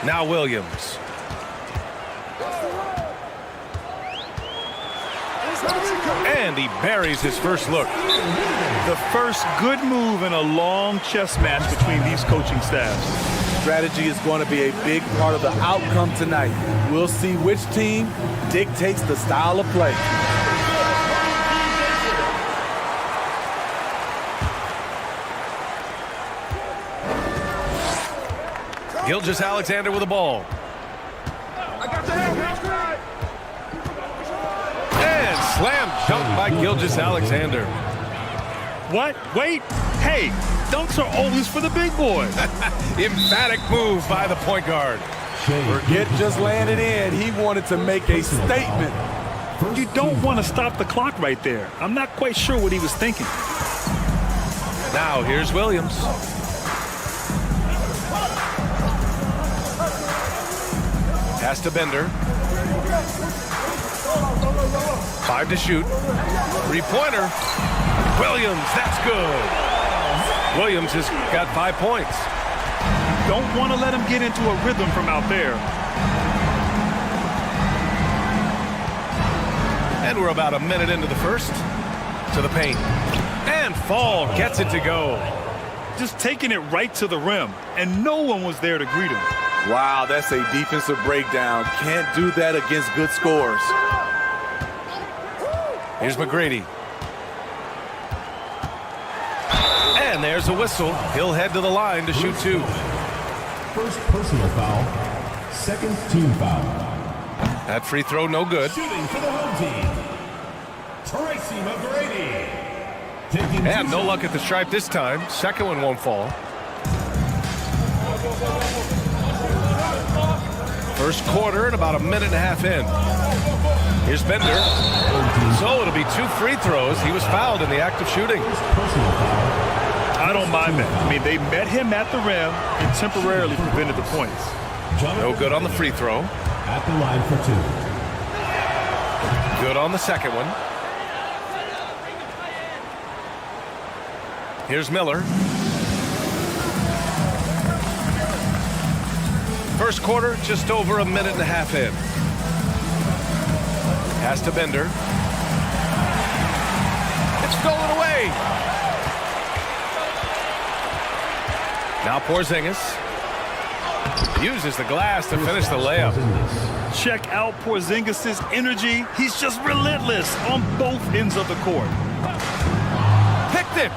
Now Williams. And he buries his first look. The first good move in a long chess match between these coaching staffs. Strategy is going to be a big part of the outcome tonight. We'll see which team dictates the style of play. Gilgeous-Alexander with the ball. And slam dunk by Gilgeous-Alexander. What? Wait. Hey, dunks are always for the big boys. Emphatic move by the point guard. Forget just laying it in. He wanted to make a statement. You don't want to stop the clock right there. I'm not quite sure what he was thinking. Now here's Williams. Pass to Bender. 5 to shoot. 3-pointer. Williams, that's good. Williams has got 5 points. Don't want to let him get into a rhythm from out there. And we're about a minute into the first. To the paint. And Fall gets it to go. Just taking it right to the rim, and no one was there to greet him. Wow, that's a defensive breakdown. Can't do that against good scores. Here's McGrady. And there's a whistle. He'll head to the line to shoot 2. First personal foul. Second team foul. That free throw no good. Shooting for the home team. Tracy McGrady. And no luck at the stripe this time. Second one won't fall. First quarter and about a minute and a half in. Here's Bender. So it'll be 2 free throws. He was fouled in the act of shooting. I don't mind that. I mean, they met him at the rim and temporarily prevented the points. No good on the free throw. At the line for 2. Good on the second one. Here's Miller. First quarter, just over a minute and a half in. Pass to Bender. It's stolen away. Now Porzingis uses the glass to finish the layup. Check out Porzingis' energy. He's just relentless on both ends of the court. Picked it.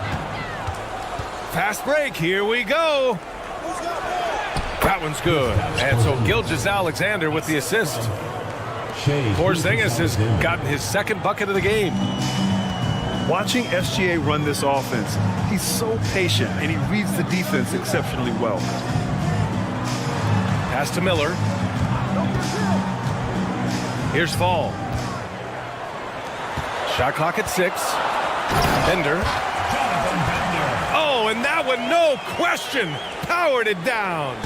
Fast break. Here we go. That one's good. And so Gilgeous-Alexander with the assist. Porzingis has gotten his second bucket of the game. Watching SGA run this offense, he's so patient and he reads the defense exceptionally well. Pass to Miller. Here's Fall. Shot clock at 6. Bender. Oh, and that one, no question, powered it down.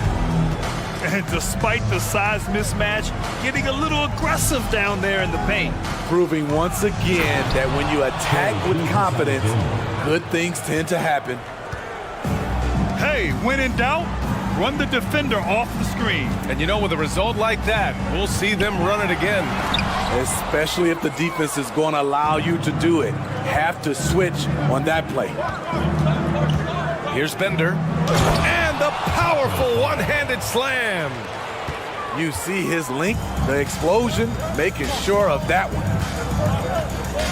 And despite the size mismatch, getting a little aggressive down there in the paint. Proving once again that when you attack with confidence, good things tend to happen. Hey, when in doubt, run the defender off the screen. And you know, with a result like that, we'll see them run it again. Especially if the defense is going to allow you to do it. Have to switch on that play. Here's Bender. And the powerful one-handed slam. You see his length, the explosion, making sure of that one.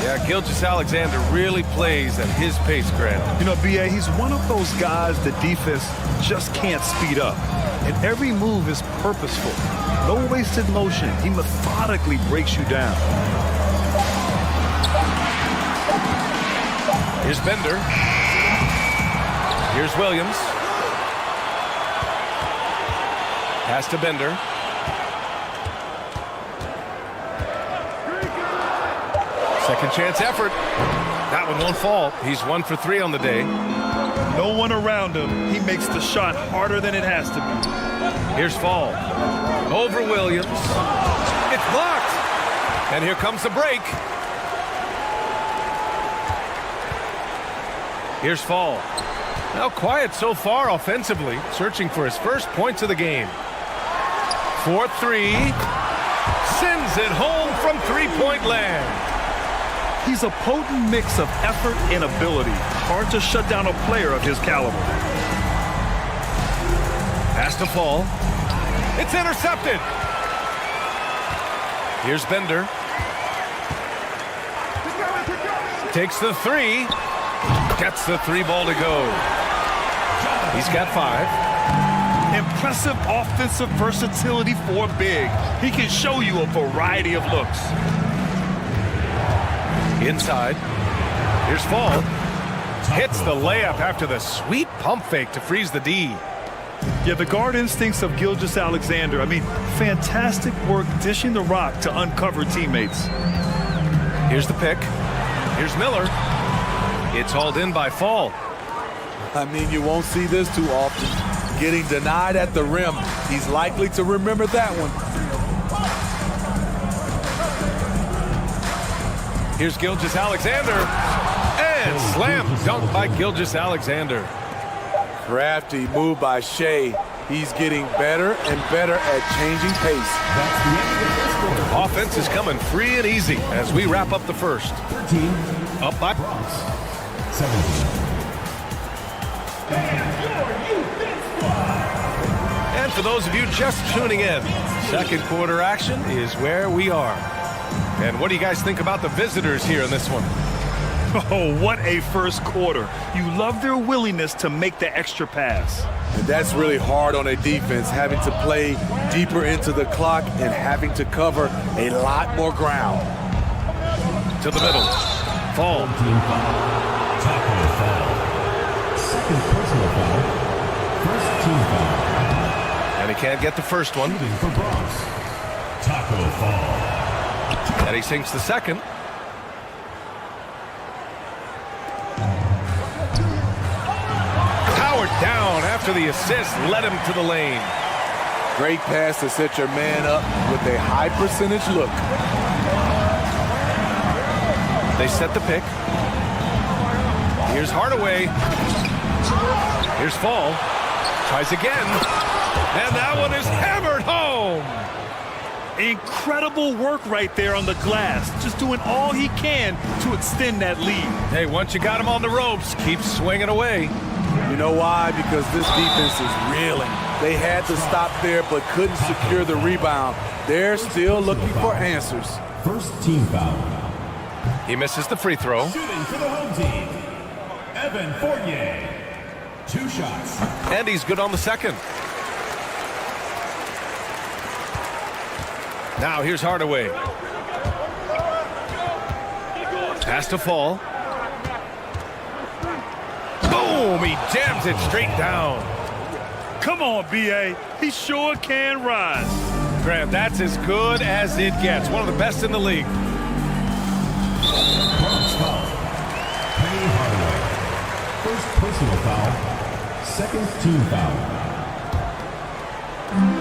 Yeah, Gilgeous-Alexander really plays at his pace, Grant. You know, B.A., he's one of those guys the defense just can't speed up. And every move is purposeful. No wasted motion. He methodically breaks you down. Here's Bender. Here's Williams. Pass to Bender. Second chance effort. That one won't fall. He's 1 for 3 on the day. No one around him. He makes the shot harder than it has to be. Here's Fall. Over Williams. It's blocked. And here comes the break. Here's Fall. Now quiet so far offensively, searching for his first points of the game. 4-3. Sends it home from three-point land. He's a potent mix of effort and ability. Hard to shut down a player of his caliber. Pass to Fall. It's intercepted. Here's Bender. Takes the three. Gets the three ball to go. He's got 5. Impressive offensive versatility for big. He can show you a variety of looks. Inside. Here's Fall. Hits the layup after the sweet pump fake to freeze the D. Yeah, the guard instincts of Gilgeous-Alexander. I mean, fantastic work dishing the rock to uncover teammates. Here's the pick. Here's Miller. It's hauled in by Fall. I mean, you won't see this too often. Getting denied at the rim. He's likely to remember that one. Here's Gilgeous-Alexander. And slam dunk by Gilgeous-Alexander. Crafty move by Shea. He's getting better and better at changing pace. That's the end of the first quarter. Offense is coming free and easy as we wrap up the first. 13. Up by Bronx. 17. And for those of you just tuning in, second quarter action is where we are. And what do you guys think about the visitors here in this one? Oh, what a first quarter. You love their willingness to make the extra pass. And that's really hard on a defense, having to play deeper into the clock and having to cover a lot more ground. To the middle. Fall. Team foul. Tackle foul. Second personal foul. First team foul. And he can't get the first one. Shooting for Bronx. Tackle foul. And he sinks the second. Powered down after the assist led him to the lane. Great pass to set your man up with a high percentage look. They set the pick. Here's Hardaway. Here's Fall. Tries again. And that one is hammered home. Incredible work right there on the glass. Just doing all he can to extend that lead. Hey, once you got him on the ropes, keep swinging away. You know why? Because this defense is reeling. They had to stop there but couldn't secure the rebound. They're still looking for answers. First team foul. He misses the free throw. Shooting for the home team. Evan Fournier. 2 shots. And he's good on the second. Now here's Hardaway. Pass to Fall. Boom! He jams it straight down. Come on, B.A. He sure can rise. Graham, that's as good as it gets. One of the best in the league. Bronx foul. Penny Hardaway. First personal foul. Second team foul.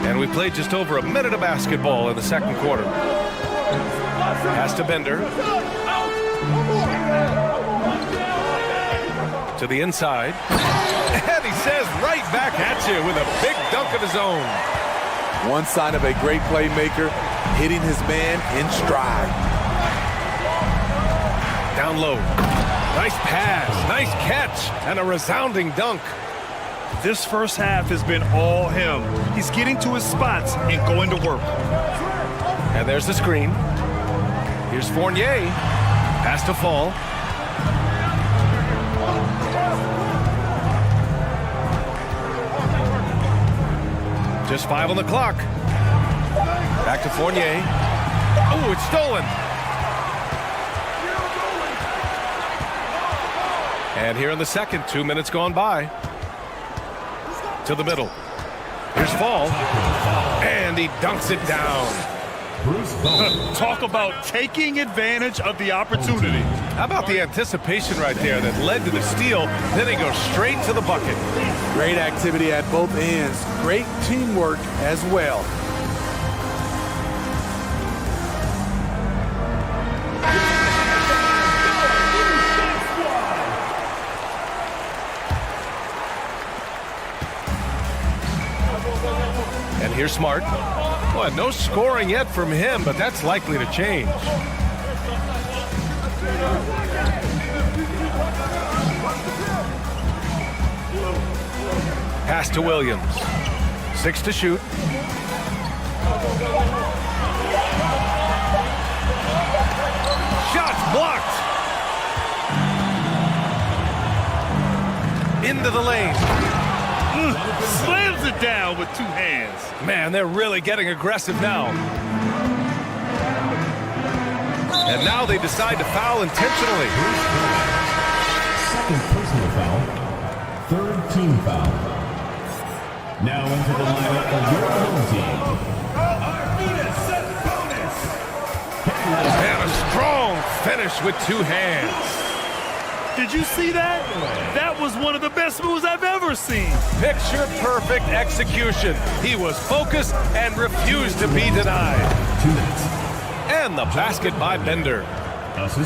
And we played just over a minute of basketball in the second quarter. Pass to Bender. To the inside. And he says right back at you with a big dunk of his own. One sign of a great playmaker, hitting his man in stride. Down low. Nice pass, nice catch, and a resounding dunk. This first half has been all him. He's getting to his spots and going to work. And there's the screen. Here's Fournier. Has to fall. Just 5 on the clock. Back to Fournier. Oh, it's stolen. And here in the second, 2 minutes gone by. To the middle. Here's Fall. And he dunks it down. Talk about taking advantage of the opportunity. How about the anticipation right there that led to the steal? Then he goes straight to the bucket. Great activity at both ends. Great teamwork as well. And here's Smart. Well, no scoring yet from him, but that's likely to change. Pass to Williams. 6 to shoot. Shots blocked. Into the lane. Slams it down with 2 hands. Man, they're really getting aggressive now. And now they decide to foul intentionally. Second personal foul. Third team foul. Now into the lineup for your home team. And a strong finish with 2 hands. Did you see that? That was one of the best moves I've ever seen. Picture perfect execution. He was focused and refused to be denied. 2 minutes. And the basket by Bender.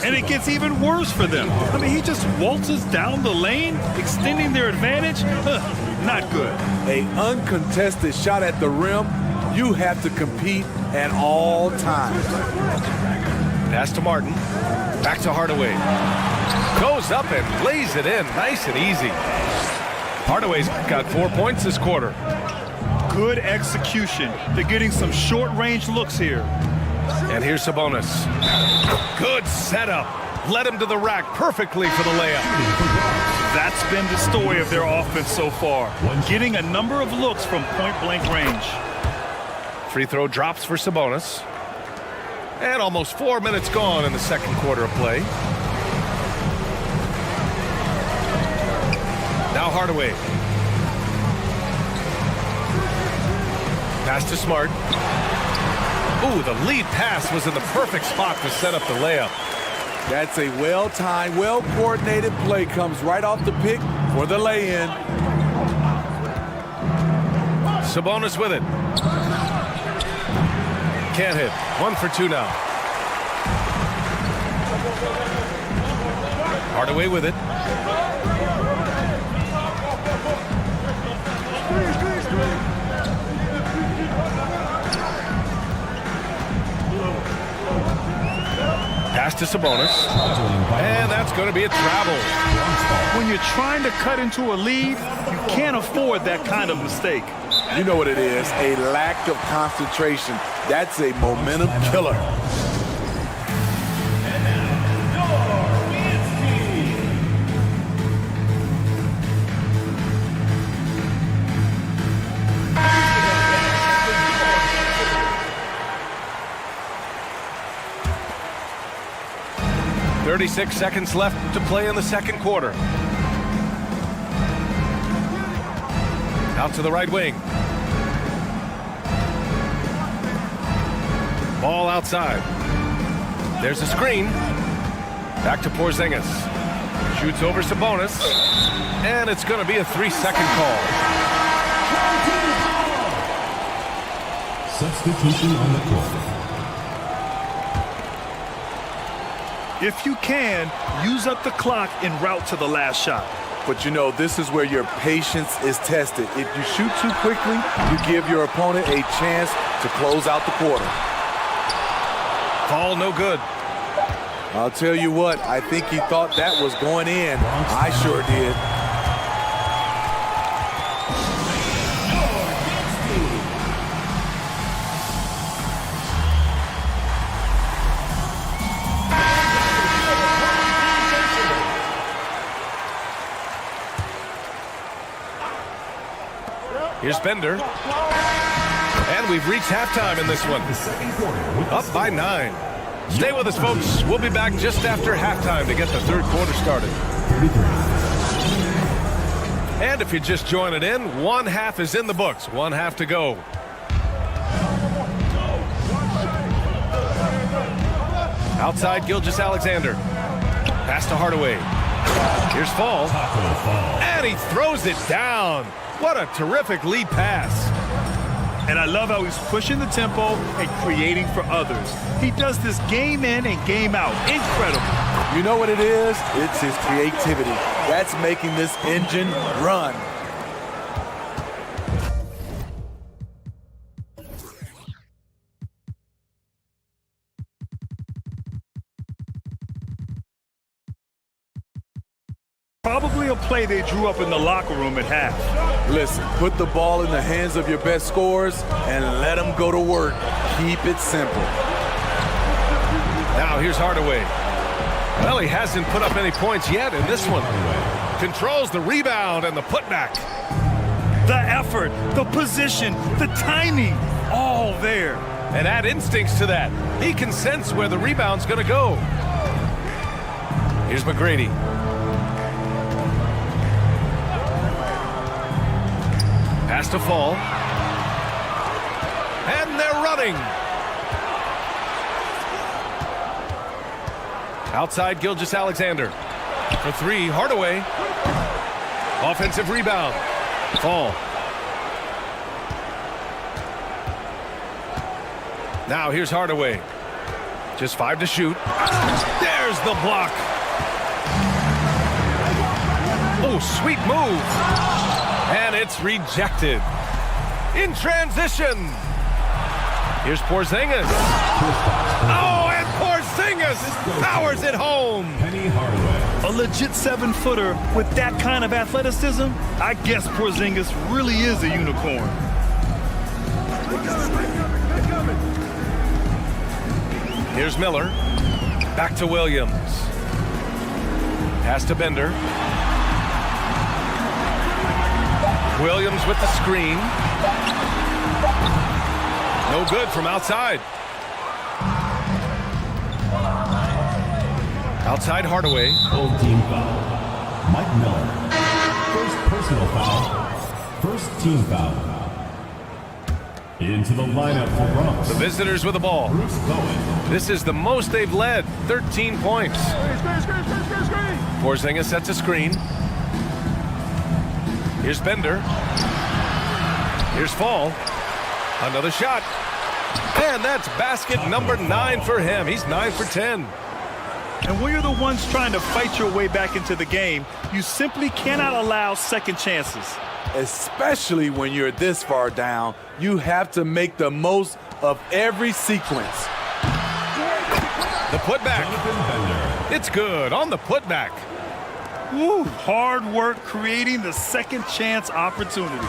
And it gets even worse for them. I mean, he just waltzes down the lane, extending their advantage. Not good. An uncontested shot at the rim. You have to compete at all times. Pass to Martin. Back to Hardaway. Goes up and lays it in. Nice and easy. Hardaway's got 4 points this quarter. Good execution. They're getting some short-range looks here. And here's Sabonis. Good setup. Led him to the rack perfectly for the layup. That's been the story of their offense so far. Getting a number of looks from point-blank range. Free throw drops for Sabonis. And almost 4 minutes gone in the second quarter of play. Now Hardaway. Pass to Smart. Ooh, the lead pass was in the perfect spot to set up the layup. That's a well-timed, well-coordinated play. Comes right off the pick for the lay-in. Sabonis with it. Can't hit. 1 for 2 now. Hardaway with it. Pass to Sabonis. And that's going to be a travel. When you're trying to cut into a lead, you can't afford that kind of mistake. You know what it is, a lack of concentration. That's a momentum killer. .36 seconds left to play in the second quarter. Out to the right wing. Ball outside. There's a screen. Back to Porzingis. Shoots over Sabonis. And it's going to be a 3-second call. Substitution on the court. If you can, use up the clock en route to the last shot. But you know, this is where your patience is tested. If you shoot too quickly, you give your opponent a chance to close out the quarter. Call no good. I'll tell you what, I think he thought that was going in. I sure did. Here's Bender. And we've reached halftime in this one. Up by 9. Stay with us, folks. We'll be back just after halftime to get the third quarter started. And if you're just joining in, one half is in the books. One half to go. Outside, Gilgeous-Alexander. Pass to Hardaway. Here's Fall. And he throws it down. What a terrific lead pass. And I love how he's pushing the tempo and creating for others. He does this game in and game out. Incredible. You know what it is? It's his creativity. That's making this engine run. Probably a play they drew up in the locker room at half. Listen, put the ball in the hands of your best scorers and let them go to work. Keep it simple. Now here's Hardaway. Well, he hasn't put up any points yet in this one. Controls the rebound and the putback. The effort, the position, the timing, all there. And add instincts to that. He can sense where the rebound's going to go. Here's McGrady. Pass to Fall. And they're running. Outside, Gilgeous-Alexander. For 3, Hardaway. Offensive rebound. Fall. Now here's Hardaway. Just 5 to shoot. There's the block. Oh, sweet move. And it's rejected. In transition. Here's Porzingis. Oh, and Porzingis powers it home. A legit 7-footer with that kind of athleticism, I guess Porzingis really is a unicorn. Here's Miller. Back to Williams. Pass to Bender. Williams with the screen. No good from outside. Outside Hardaway. Full team foul. Mike Miller. First personal foul. First team foul. Into the lineup for Bronx. The visitors with the ball. Bruce Bowen. This is the most they've led. 13 points. Porzingis sets a screen. Here's Bender. Here's Fall. Another shot. And that's basket number 9 for him. He's 9 for 10. And when you're the ones trying to fight your way back into the game, you simply cannot allow second chances. Especially when you're this far down, you have to make the most of every sequence. The putback. It's good on the putback. Woo, hard work creating the second chance opportunity.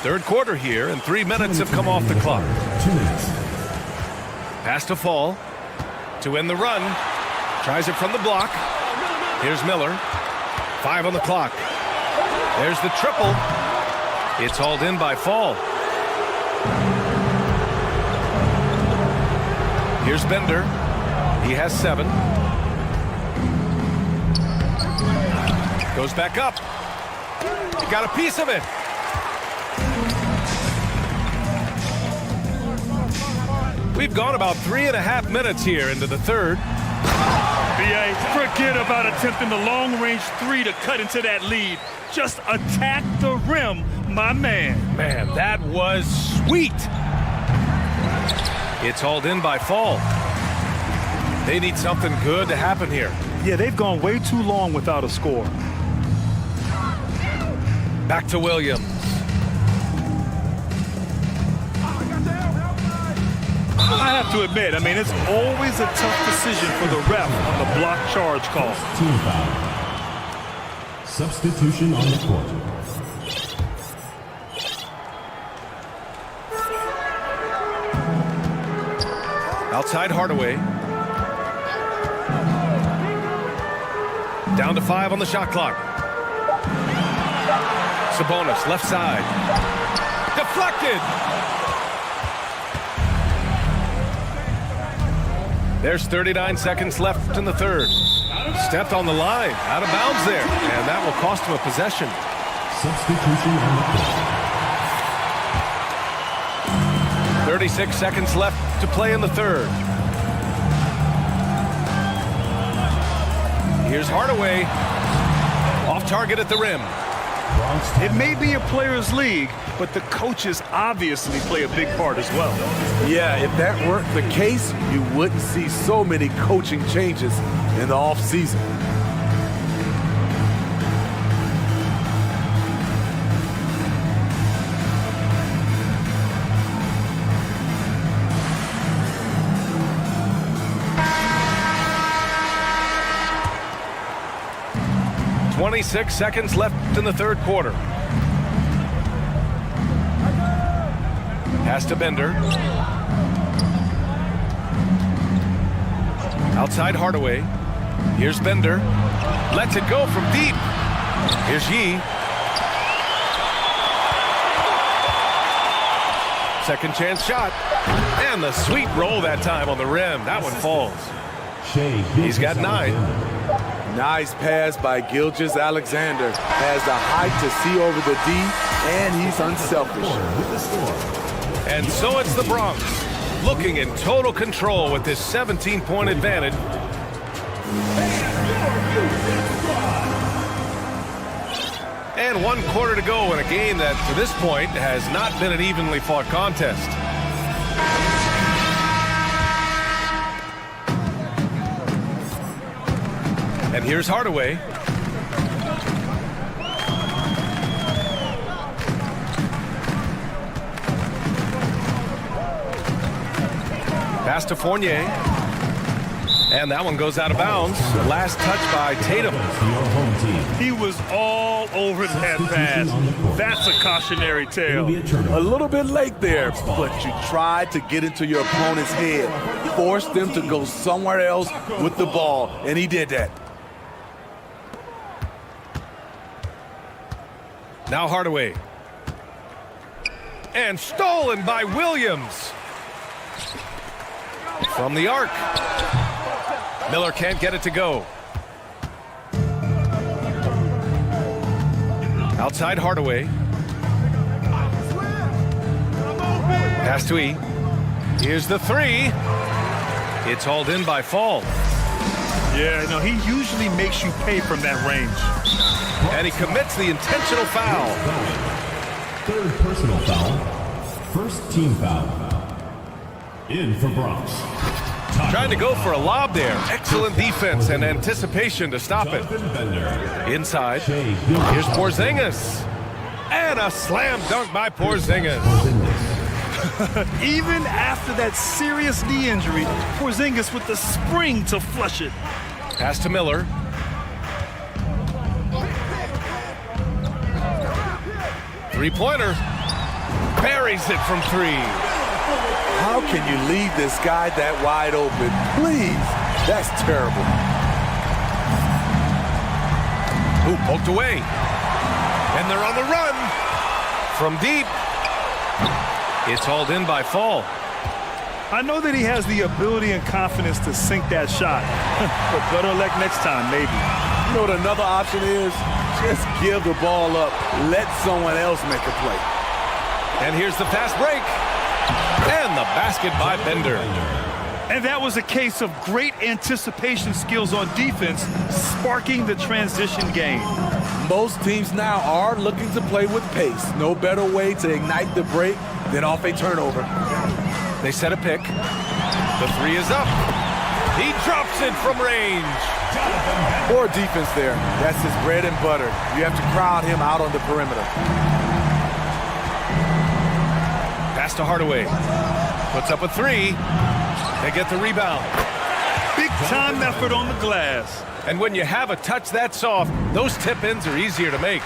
Third quarter here, and 3 minutes have come off the clock. 2 minutes. Pass to Fall. To end the run. Tries it from the block. Here's Miller. 5 on the clock. There's the triple. It's hauled in by Fall. Here's Bender. He has 7. Goes back up. He got a piece of it. We've gone about 3.5 minutes here into the third. BA, forget about attempting the long-range 3 to cut into that lead. Just attack the rim, my man. Man, that was sweet. It's hauled in by Fall. They need something good to happen here. Yeah, they've gone way too long without a score. Back to Williams. I have to admit, I mean, it's always a tough decision for the ref on the block charge call. Team foul. Substitution on the court. Outside Hardaway. Down to 5 on the shot clock. Sabonis, left side. Deflected. There's 39 seconds left in the third. Stepped on the line, out of bounds there, and that will cost him a possession. Substitution on the court. 36 seconds left to play in the third. Here's Hardaway. Off target at the rim. It may be a players' league, but the coaches obviously play a big part as well. Yeah, if that weren't the case, you wouldn't see so many coaching changes in the offseason. .26 seconds left in the third quarter. Pass to Bender. Outside Hardaway. Here's Bender. Lets it go from deep. Here's Yee. Second chance shot. And the sweet roll that time on the rim. That one falls. He's got 9. Nice pass by Gilgeous-Alexander. Has the height to see over the D, and he's unselfish. And so it's the Bronx, looking in total control with this 17-point advantage. And 1 quarter to go in a game that, to this point, has not been an evenly fought contest. And here's Hardaway. Pass to Fournier. And that one goes out of bounds. Last touch by Tatum. He was all over that pass. That's a cautionary tale. A little bit late there, but you tried to get into your opponent's head. Forced them to go somewhere else with the ball, and he did that. Now Hardaway. And stolen by Williams. From the arc. Miller can't get it to go. Outside Hardaway. Pass to E. Here's the three. It's hauled in by Fall. Yeah, no, he usually makes you pay from that range. And he commits the intentional foul. Third personal foul. First team foul. In for Bronx. Trying to go for a lob there. Excellent defense and anticipation to stop it. Inside. Here's Porzingis. And a slam dunk by Porzingis. Even after that serious knee injury, Porzingis with the spring to flush it. Pass to Miller. Three-pointer. Buries it from 3. How can you leave this guy that wide open? Please. That's terrible. Ooh, poked away. And they're on the run. From deep. It's hauled in by Fall. I know that he has the ability and confidence to sink that shot. But better luck next time, maybe. You know what another option is? Just give the ball up. Let someone else make a play. And here's the fast break. And the basket by Bender. And that was a case of great anticipation skills on defense, sparking the transition game. Most teams now are looking to play with pace. No better way to ignite the break than off a turnover. They set a pick. The 3 is up. He drops it from range. Poor defense there. That's his bread and butter. You have to crowd him out on the perimeter. Pass to Hardaway. Puts up a 3. They get the rebound. Big time effort on the glass. And when you have a touch that soft, those tip-ins are easier to make.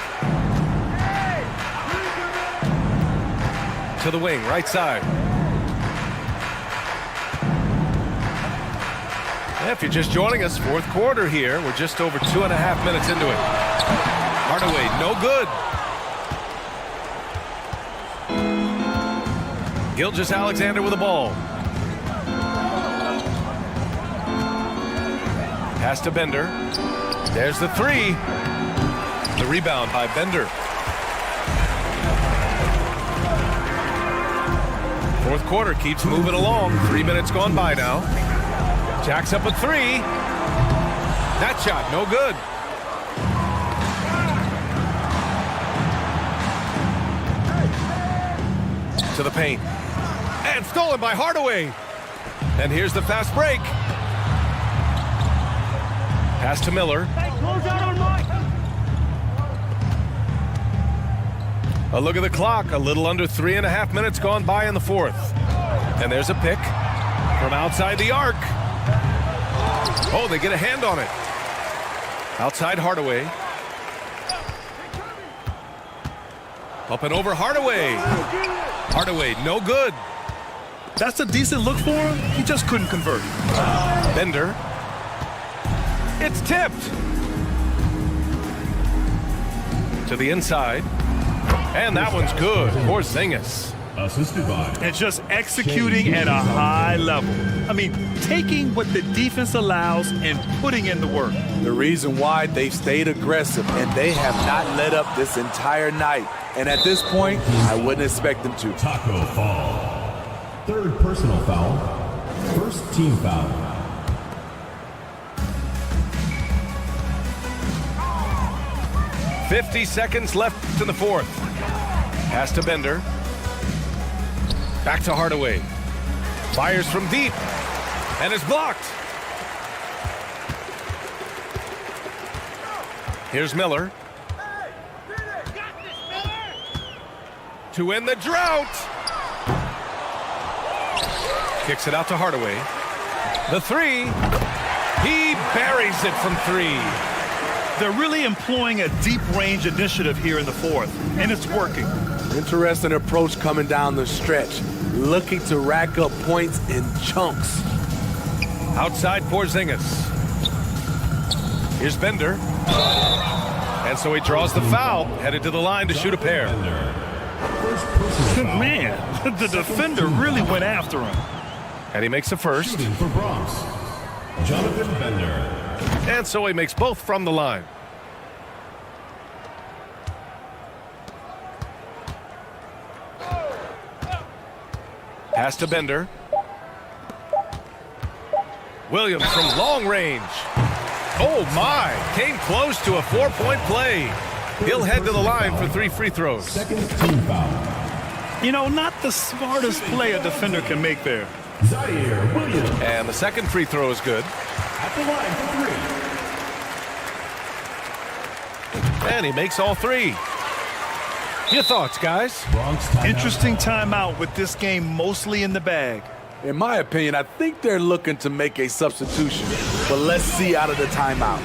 To the wing, right side. If you're just joining us, fourth quarter here. We're just over 2.5 minutes into it. Hardaway, no good. Gilgeous-Alexander with the ball. Pass to Bender. There's the three. The rebound by Bender. Fourth quarter keeps moving along. 3 minutes gone by now. Jacks up a three. That shot, no good. To the paint. And stolen by Hardaway. And here's the fast break. Pass to Miller. A look at the clock. A little under 3.5 minutes gone by in the fourth. And there's a pick from outside the arc. Oh, they get a hand on it. Outside Hardaway. Up and over Hardaway. Hardaway, no good. That's a decent look for him. He just couldn't convert. Bender. It's tipped. To the inside. And that one's good. Porzingis. Assisted by. And just executing at a high level. I mean, taking what the defense allows and putting in the work. The reason why they've stayed aggressive and they have not let up this entire night. And at this point, I wouldn't expect them to. Taco Fall. Third personal foul. First team foul. .50 seconds left in the fourth. Pass to Bender. Back to Hardaway. Fires from deep. And is blocked. Here's Miller. To end the drought. Kicks it out to Hardaway. The three. He buries it from three. They're really employing a deep range initiative here in the fourth, and it's working. Interesting approach coming down the stretch. Looking to rack up points in chunks. Outside Porzingis. Here's Bender. And so he draws the foul, headed to the line to shoot a pair. Man, the defender really went after him. And he makes a first. Shooting for Bronx. Jonathan Bender. And so he makes both from the line. Pass to Bender. Williams from long range. Oh my, came close to a 4-point play. He'll head to the line for 3 free throws. Second team foul. You know, not the smartest play a defender can make there. Zaire Williams. And the second free throw is good. At the line for 3. And he makes all 3. Your thoughts, guys? Bronx timeout. Interesting timeout with this game mostly in the bag. In my opinion, I think they're looking to make a substitution. But let's see out of the timeout.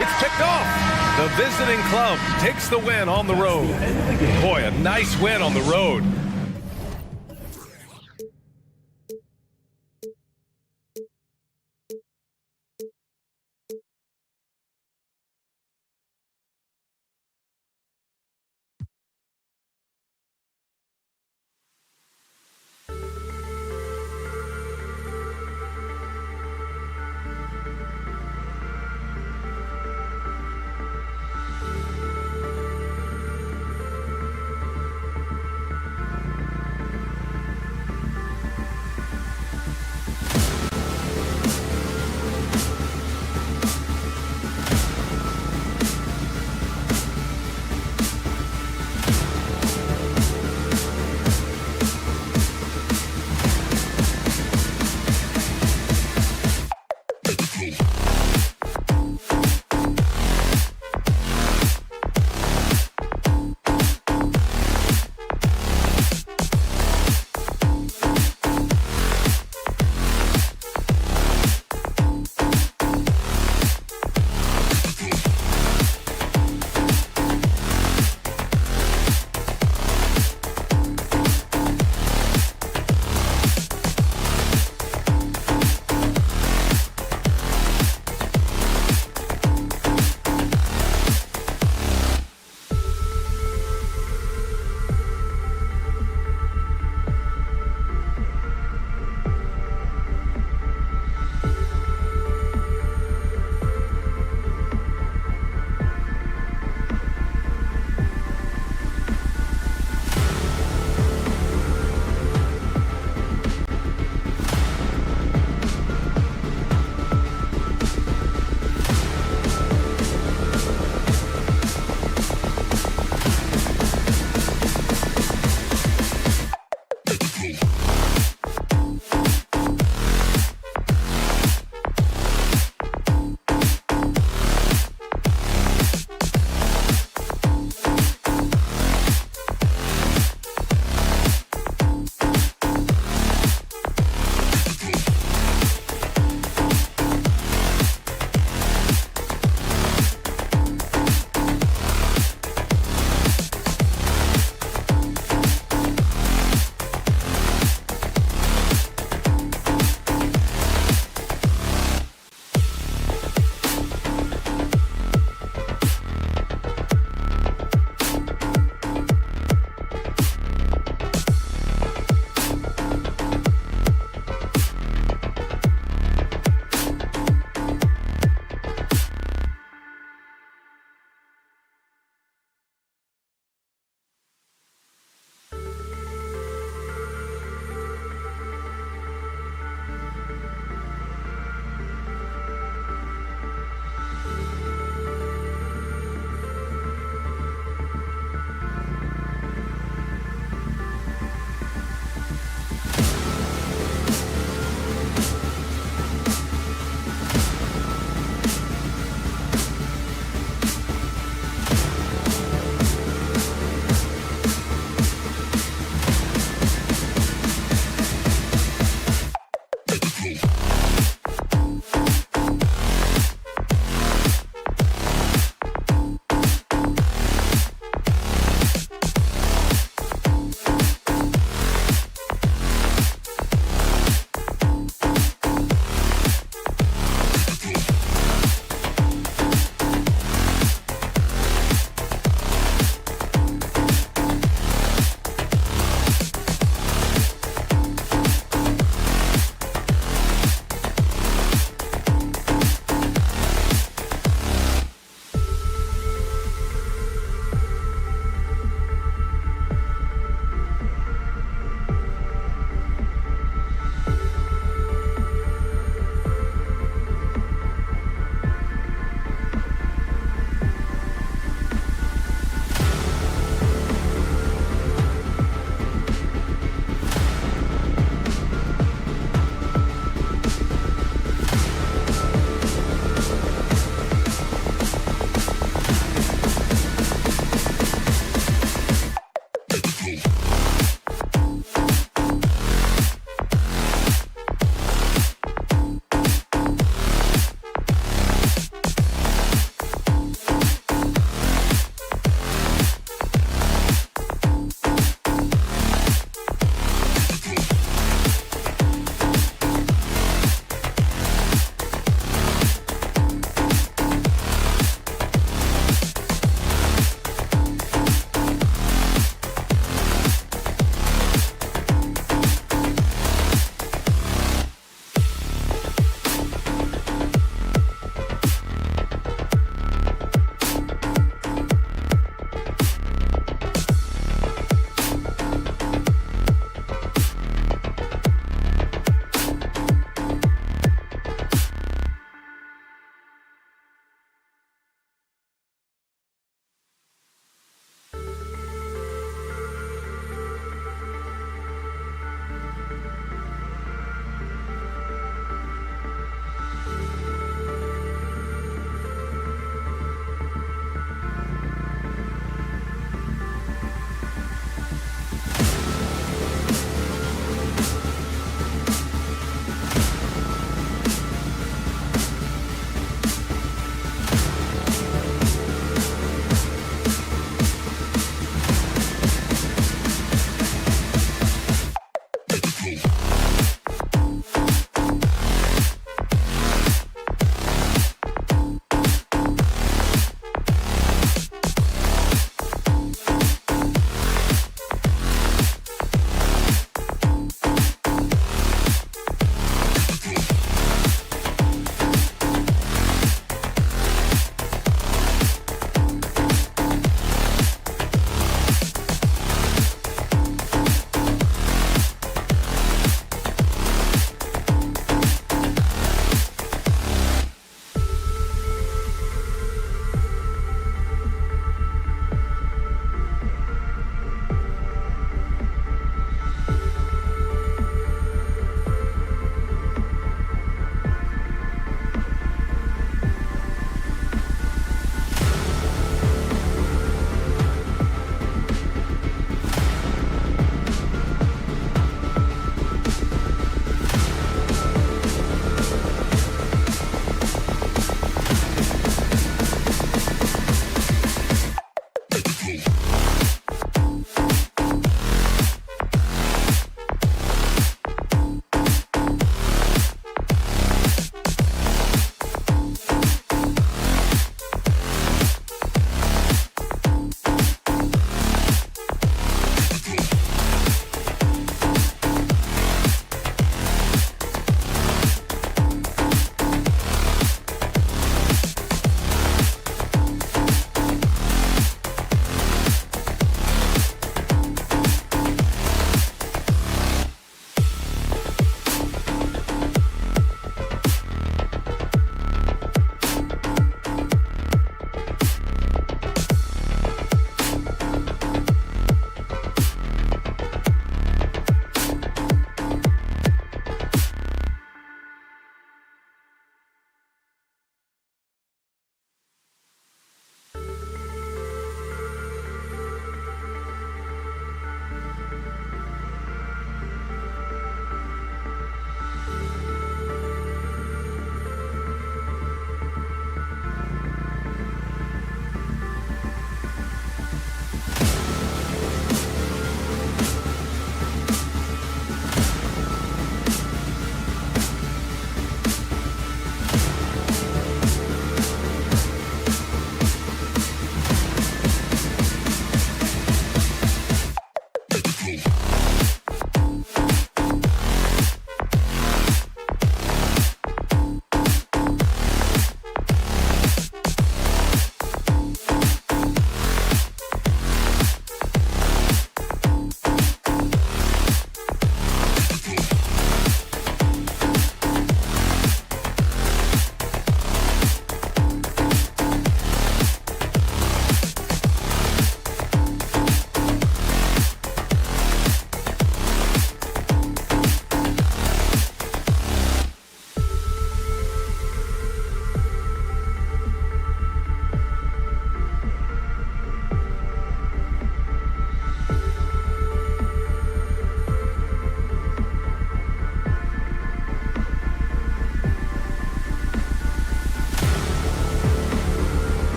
It's picked off. The visiting club takes the win on the road. Boy, a nice win on the road.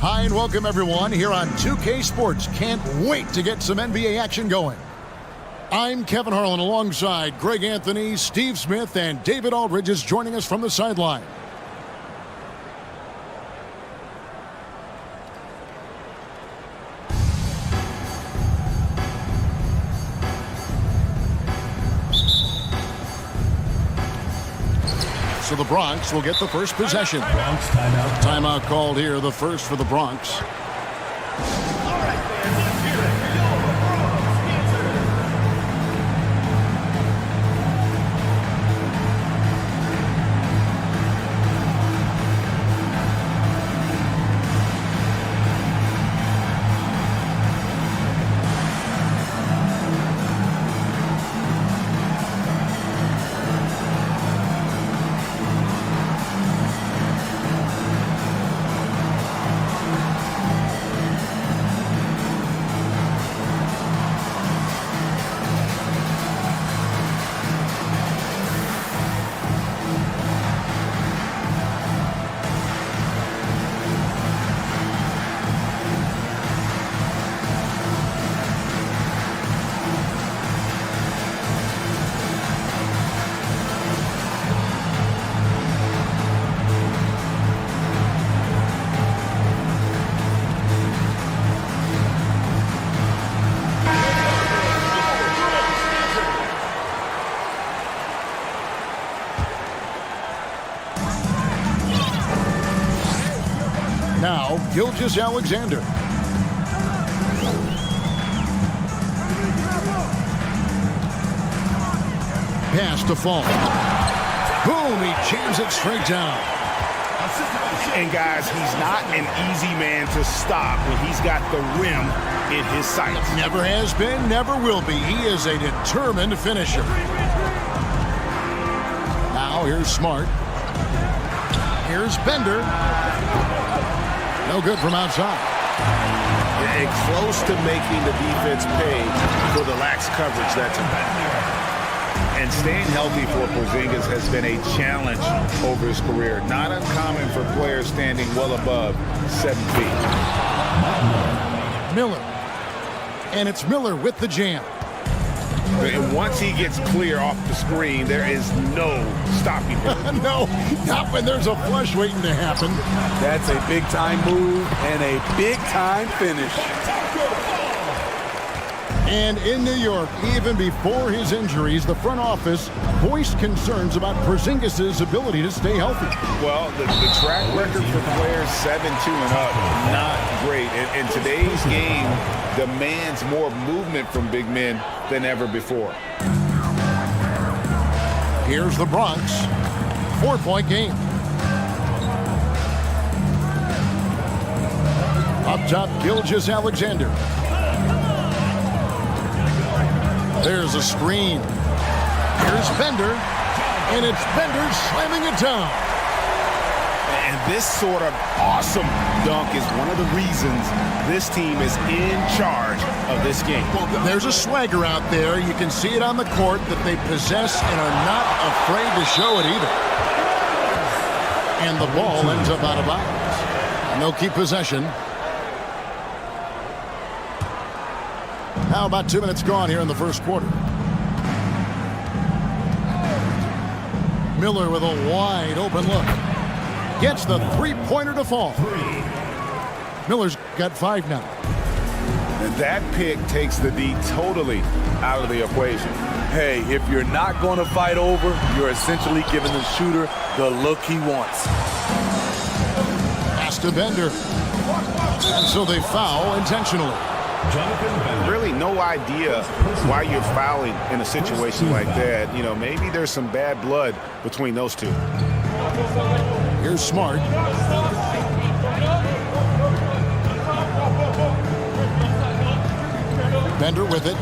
Hi and welcome everyone here on 2K Sports. Can't wait to get some NBA action going. I'm Kevin Harlan alongside Greg Anthony, Steve Smith, and David Aldridge is joining us from the sideline. So the Bronx will get the first possession. Bronx timeout. Timeout called here, the first for the Bronx. Now, Gilgeous-Alexander. Pass to Fall. Boom, he jams it straight down. And guys, he's not an easy man to stop when he's got the rim in his sights. Never has been, never will be. He is a determined finisher. Now, here's Smart. Here's Bender. No good from outside. And close to making the defense pay for the lax coverage that's in back. And staying healthy for Porzingis has been a challenge over his career. Not uncommon for players standing well above 7 feet. Miller. And it's Miller with the jam. And once he gets clear off the screen, there is no stopping him. No, not when there's a flush waiting to happen. That's a big-time move and a big-time finish. And in New York, even before his injuries, the front office voiced concerns about Porzingis' ability to stay healthy. Well, the track record for players 7-2 and up, not great. And today's game demands more movement from big men than ever before. Here's the Bronx. 4-point game. Up top, Gilgeous-Alexander. There's a screen. Here's Bender. And it's Bender slamming it down. And this sort of awesome dunk is one of the reasons this team is in charge of this game. Well, there's a swagger out there. You can see it on the court that they possess and are not afraid to show it either. And the ball ends up out of bounds. And they'll keep possession. Now about 2 minutes gone here in the first quarter. Miller with a wide open look. Gets the three-pointer to fall. Miller's got 5 now. That pick takes the D totally out of the equation. Hey, if you're not going to fight over, you're essentially giving the shooter the look he wants. Pass to Bender. And so they foul intentionally. Really no idea why you're fouling in a situation like that. You know, maybe there's some bad blood between those two. Here's Smart. Bender with it.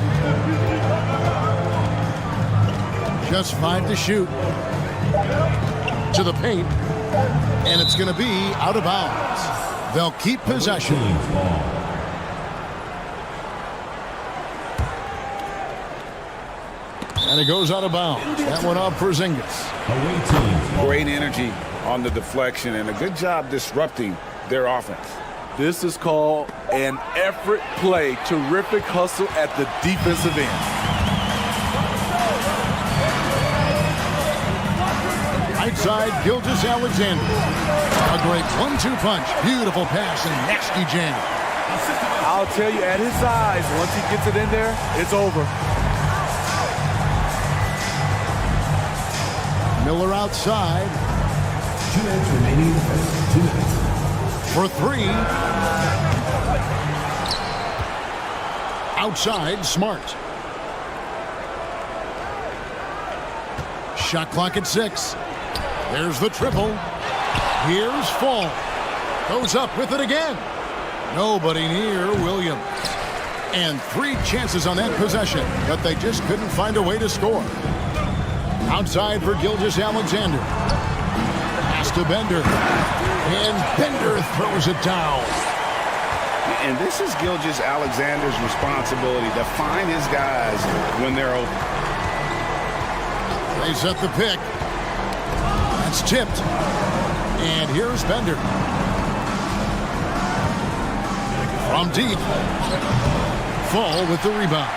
Just 5 to shoot. To the paint. And it's going to be out of bounds. They'll keep possession. And it goes out of bounds. That one off Porzingis. Great energy on the deflection and a good job disrupting their offense. This is called an effort play. Terrific hustle at the defensive end. Right side, Gilgeous-Alexander. A great 1-2 punch. Beautiful pass and nasty jam. I'll tell you, at his size, once he gets it in there, it's over. Miller outside. 2 minutes remaining in the first. 2 minutes. For 3. Outside, Smart. Shot clock at 6. There's the triple. Here's Fall. Goes up with it again. Nobody near Williams. And 3 chances on that possession, but they just couldn't find a way to score. Outside for Gilgeous-Alexander. Pass to Bender. And Bender throws it down. And this is Gilgeous-Alexander's responsibility to find his guys when they're open. They set the pick. That's tipped. And here's Bender. From deep. Fall with the rebound.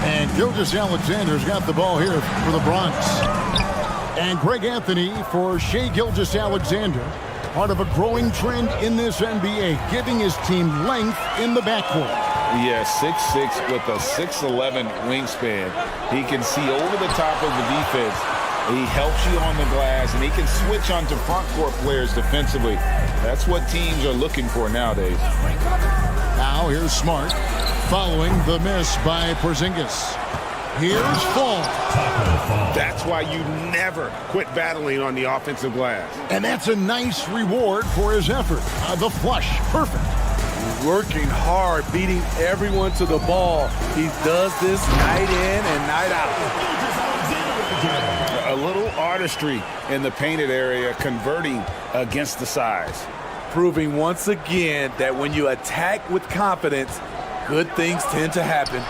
And Gilgeous-Alexander's got the ball here for the Bronx. And Greg Anthony for Shai Gilgeous-Alexander. Part of a growing trend in this NBA, giving his team length in the backcourt. Yeah, 6'6" with a 6'11" wingspan. He can see over the top of the defense. He helps you on the glass, and he can switch onto front court players defensively. That's what teams are looking for nowadays. Now here's Smart, following the miss by Porzingis. Here's Fall. That's why you never quit battling on the offensive glass. And that's a nice reward for his effort. The flush, perfect. Working hard, beating everyone to the ball. He does this night in and night out. A little artistry in the painted area, converting against the size. Proving once again that when you attack with confidence, good things tend to happen.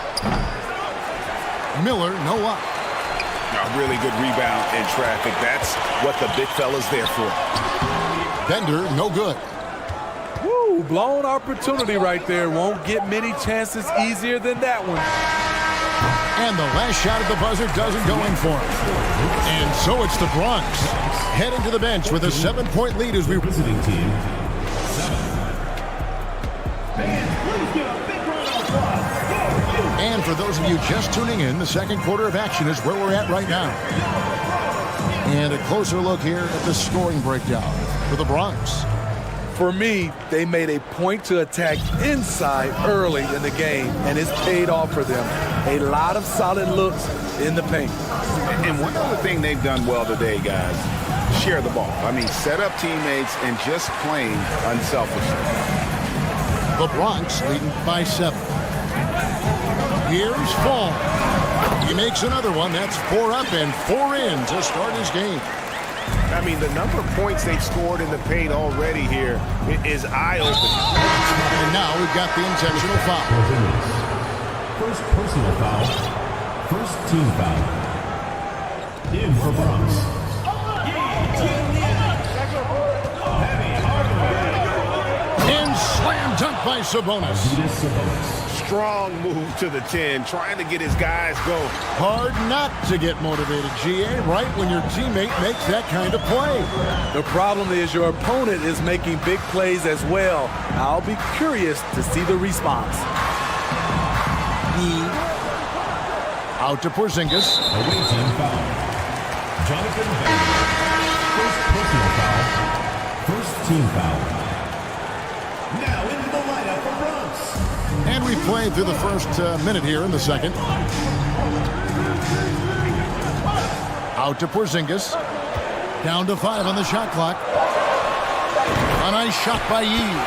Miller, no up. A really good rebound in traffic. That's what the big fella's there for. Bender, no good. Woo, blown opportunity right there. Won't get many chances easier than that one. And the last shot at the buzzer doesn't go in for him. And so it's the Bronx heading to the bench with a 7-point lead as we... Visiting team. And for those of you just tuning in, the second quarter of action is where we're at right now. And a closer look here at the scoring breakdown for the Bronx. For me, they made a point to attack inside early in the game, and it's paid off for them. A lot of solid looks in the paint. And one other thing they've done well today, guys, share the ball. I mean, set up teammates and just playing unselfishly. The Bronx leading by 7. Here's Fall. He makes another one. That's 4 up and 4 in to start his game. I mean, the number of points they've scored in the paint already here is eye-opening. And now we've got the intentional foul. First personal foul. First team foul. In for Bronx. And slam dunk by Sabonis. Strong move to the 10, trying to get his guys going. Hard not to get motivated, GA, right when your teammate makes that kind of play. The problem is your opponent is making big plays as well. I'll be curious to see the response. Out to Porzingis. Away team foul. Jonathan Bender. First personal foul. First team foul. Now into the lineup for Bronx. And we played through the first minute here in the second. Out to Porzingis. Down to 5 on the shot clock. A nice shot by Yee.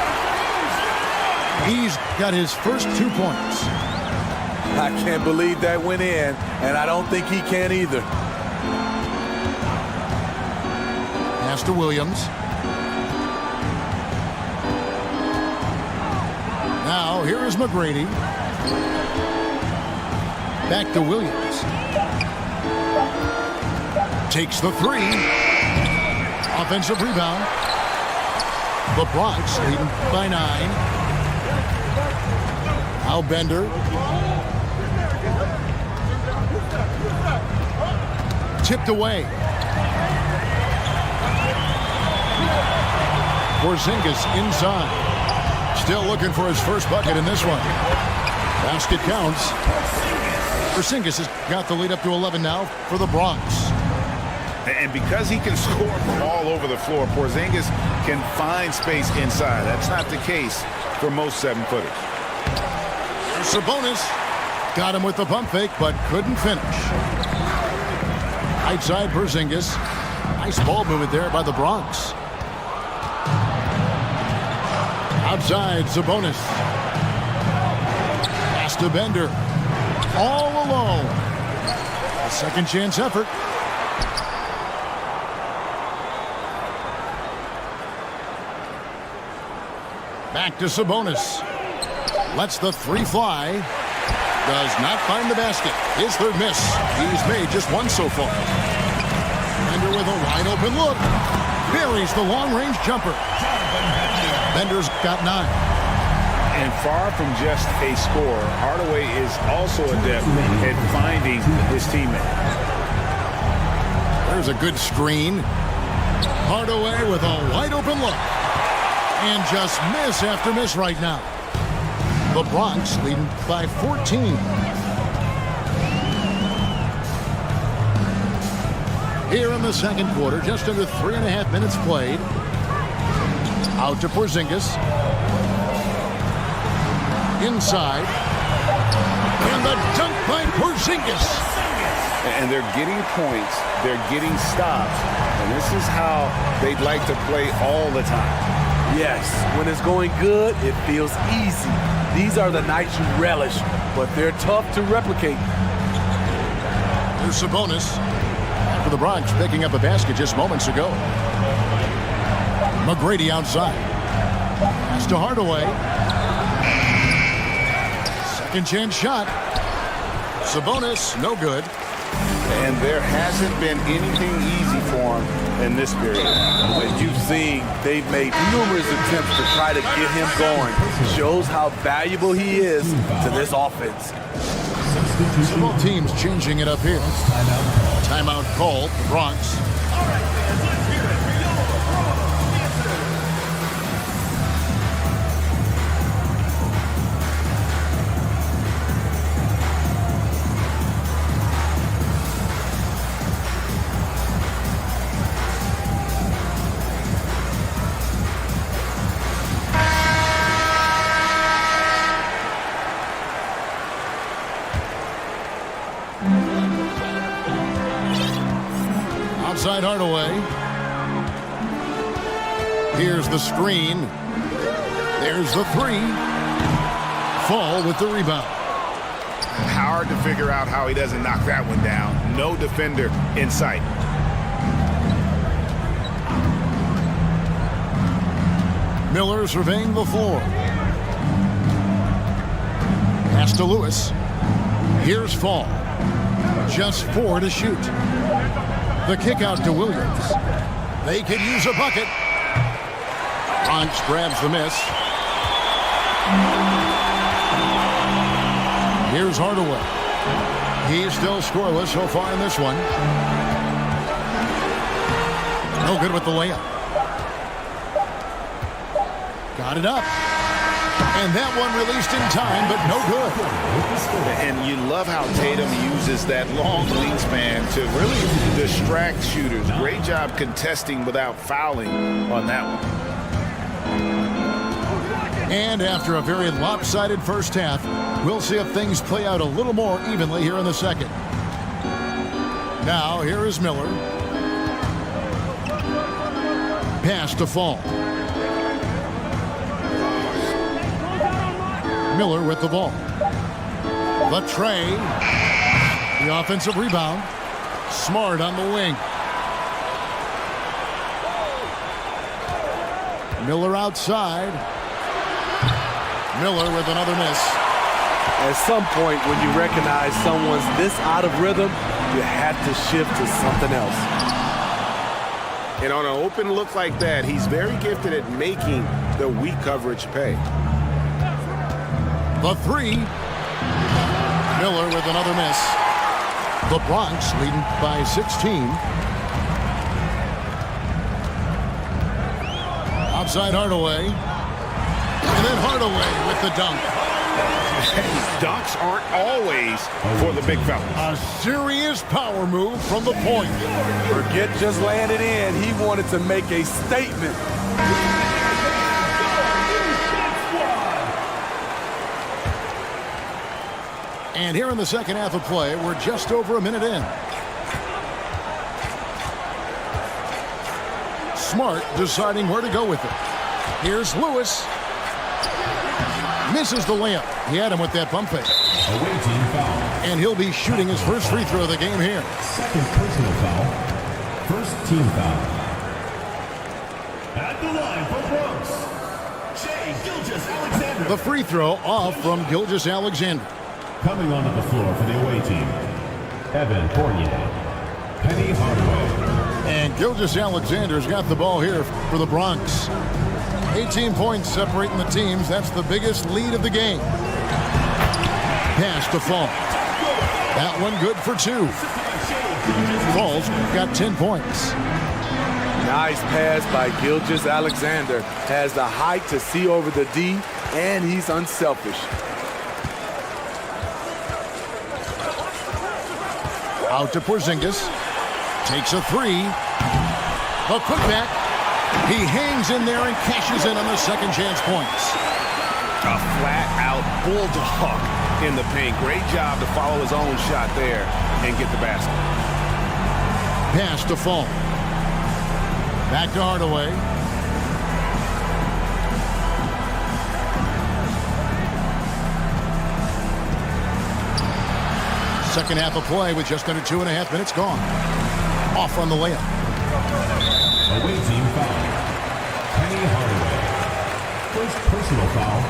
He's got his first 2 points. I can't believe that went in, and I don't think he can either. Pass to Williams. Now, here is McGrady. Back to Williams. Takes the 3. Offensive rebound. The Bronx leading by 9. Now Bender. Tipped away. Porzingis inside. Still looking for his first bucket in this one. Basket counts. Porzingis has got the lead up to 11 now for the Bronx. And because he can score from all over the floor, Porzingis can find space inside. That's not the case for most 7-footers. Sabonis got him with the pump fake, but couldn't finish. Right side Porzingis. Nice ball movement there by the Bronx. Outside Sabonis. Pass to Bender. All alone. A second chance effort. Back to Sabonis. Lets the 3 fly. Does not find the basket. His third miss. He's made just 1 so far. Bender with a wide open look. Buries the long-range jumper. Bender's got 9. And far from just a scorer, Hardaway is also adept at finding his teammate. There's a good screen. Hardaway with a wide open look. And just miss after miss right now. The Bronx leading by 14. Here in the second quarter, just under 3.5 minutes played. Out to Porzingis. Inside. And the dunk by Porzingis. And they're getting points. They're getting stops. And this is how they'd like to play all the time. Yes, when it's going good, it feels easy. These are the nights you relish, but they're tough to replicate. Here's Sabonis. For the Bronx picking up a basket just moments ago. McGrady outside. Pass to Hardaway. Second chance shot. Sabonis, no good. And there hasn't been anything easy for him in this period. As you've seen, they've made numerous attempts to try to get him going. Shows how valuable he is to this offense. Both teams changing it up here. Timeout called, the Bronx. Outside Hardaway. Here's the screen. There's the 3. Fall with the rebound. Hard to figure out how he doesn't knock that one down. No defender in sight. Miller surveying the floor. Pass to Lewis. Here's Fall. Just 4 to shoot. The kick out to Williams. They could use a bucket. Bronx grabs the miss. Here's Hardaway. He's still scoreless so far in this one. No good with the layup. Got it up. And that one released in time, but no good. And you love how Tatum uses that long wingspan to really distract shooters. Great job contesting without fouling on that one. And after a very lopsided first half, we'll see if things play out a little more evenly here in the second. Now, here is Miller. Pass to Fall. Miller with the ball. The tray. The offensive rebound. Smart on the wing. Miller outside. Miller with another miss. At some point, when you recognize someone's this out of rhythm, you have to shift to something else. And on an open look like that, he's very gifted at making the weak coverage pay. The three. Miller with another miss. The Bronx leading by 16. Outside Hardaway. And then Hardaway with the dunk. Dunks aren't always for the big fellas. A serious power move from the point. Forget just laying it in. He wanted to make a statement. And here in the second half of play, we're just over a minute in. Smart deciding where to go with it. Here's Lewis. Misses the layup. He had him with that pump fake. Away team foul. And he'll be shooting his first free throw of the game here. Second personal foul. First team foul. At the line for Bronx, Gilgeous-Alexander. The free throw off from Gilgeous-Alexander. Coming onto the floor for the away team, Evan Fournier, Penny Hardaway. And Gilgeous-Alexander's got the ball here for the Bronx. 18 points separating the teams. That's the biggest lead of the game. Pass to Fall. That one good for 2. Fall's got 10 points. Nice pass by Gilgeous-Alexander. Has the height to see over the D, and he's unselfish. Out to Porzingis. Takes a 3. A putback. He hangs in there and cashes in on the second chance points. A flat-out bulldog in the paint. Great job to follow his own shot there and get the basket. Pass to Fall. Back to Hardaway. Second half of play with just under 2.5 minutes gone. Off on the layup. Away team foul. Penny Hardaway. First personal foul.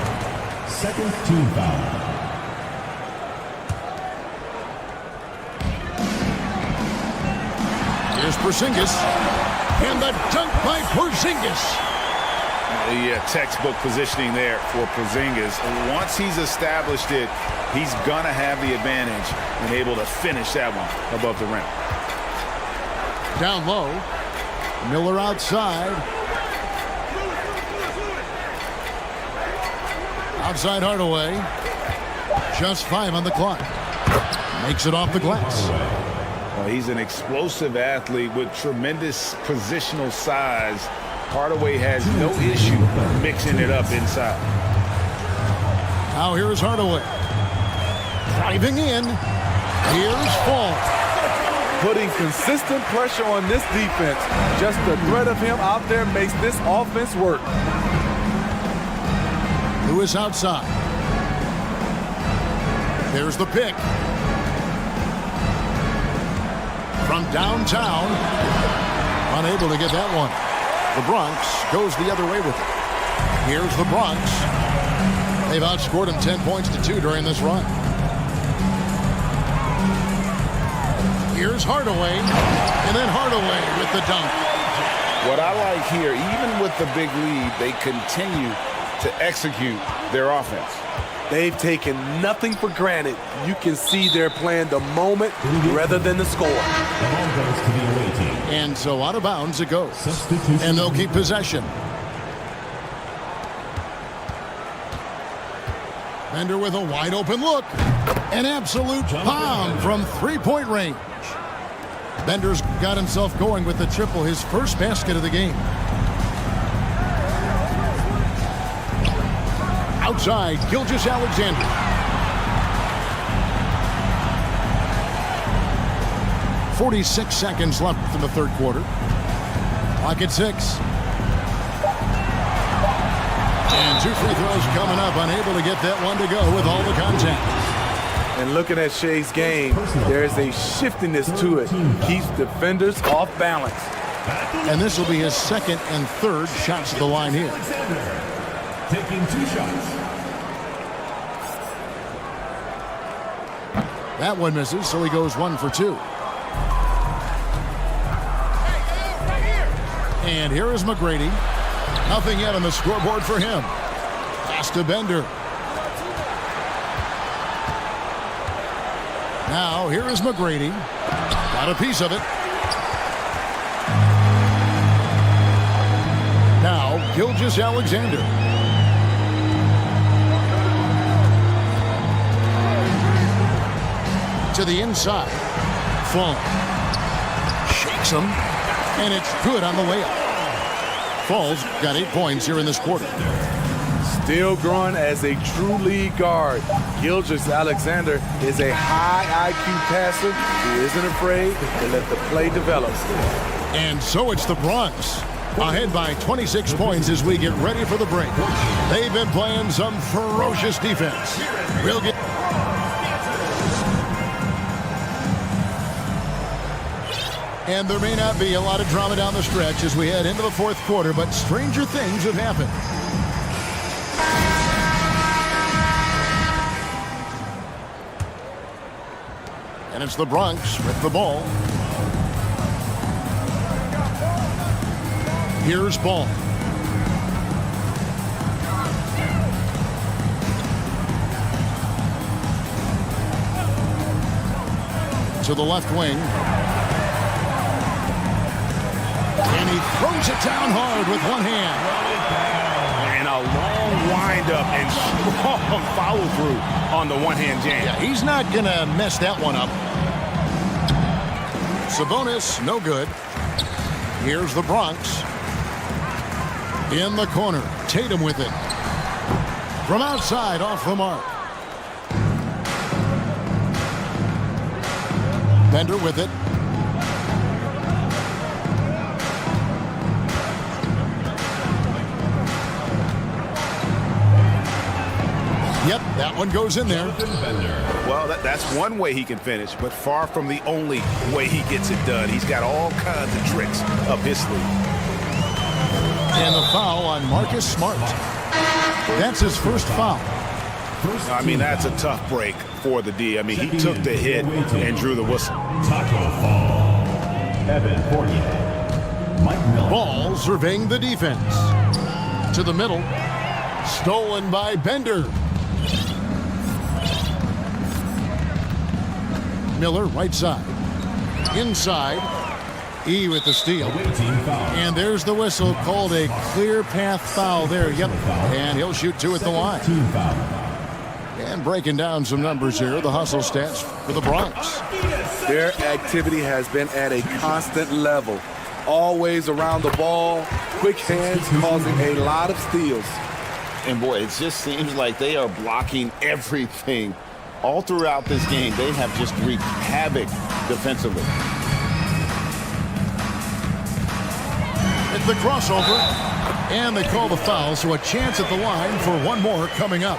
Second team foul. Here's Porzingis. And the dunk by Porzingis. The textbook positioning there for Porzingis. Once he's established it, he's going to have the advantage and able to finish that one above the rim. Down low. Miller outside. Outside Hardaway. Just 5 on the clock. Makes it off the glass. Well, he's an explosive athlete with tremendous positional size. Hardaway has no issue mixing it up inside. Now here's Hardaway. Driving in. Here's Fall. Putting consistent pressure on this defense. Just the threat of him out there makes this offense work. Lewis outside. There's the pick. From downtown. Unable to get that one. The Bronx goes the other way with it. Here's the Bronx. They've outscored them 10 points to 2 during this run. Here's Hardaway. And then Hardaway with the dunk. What I like here, even with the big lead, they continue to execute their offense. They've taken nothing for granted. You can see they're playing the moment rather than the score. The ball goes to the away team. And so out of bounds it goes. Substitution. And they'll keep possession. Bender with a wide open look. An absolute bomb from 3-point range. Bender's got himself going with the triple, his first basket of the game. Outside, Gilgeous-Alexander. .46 seconds left in the third quarter. Clock at 6. And 2 free throws coming up. Unable to get that one to go with all the contact. And looking at Shea's game, there's a shiftiness to it. Keeps defenders off balance. And this will be his second and third shots at the line here. Taking 2 shots. That one misses, so he goes 1 for 2. And here is McGrady. Nothing yet on the scoreboard for him. Pass to Bender. Now, here is McGrady. Got a piece of it. Now, Gilgeous-Alexander. To the inside. Fall. Shakes him. And it's good on the layup. Fall's got 8 points here in this quarter. Still growing as a true lead guard. Gilgeous-Alexander is a high IQ passer who isn't afraid to let the play develop. And so it's the Bronx. Ahead by 26 points as we get ready for the break. They've been playing some ferocious defense. We'll get... And there may not be a lot of drama down the stretch as we head into the fourth quarter, but stranger things have happened. And it's the Bronx with the ball. Here's Ball. To the left wing. And he throws it down hard with one hand. And a long windup and strong follow through on the one-hand jam. Yeah, he's not going to mess that one up. Sabonis, no good. Here's the Bronx. In the corner, Tatum with it. From outside, off the mark. Bender with it. Yep, that one goes in there. Well, that's one way he can finish, but far from the only way he gets it done. He's got all kinds of tricks up his sleeve. And the foul on Marcus Smart. That's his first foul. I mean, that's a tough break for the D. I mean, he took the hit and drew the whistle. Taco Fall. Evan Fournier. Mike Miller. Ball surveying the defense. To the middle. Stolen by Bender. Miller, right side. Inside. E with the steal. And there's the whistle, called a clear path foul there. Yep. And he'll shoot 2 at the line. And breaking down some numbers here, the hustle stats for the Bronx. Their activity has been at a constant level. Always around the ball, quick hands causing a lot of steals. And boy, it just seems like they are blocking everything. All throughout this game, they have just wreaked havoc defensively. It's the crossover, and they call the foul, so a chance at the line for one more coming up.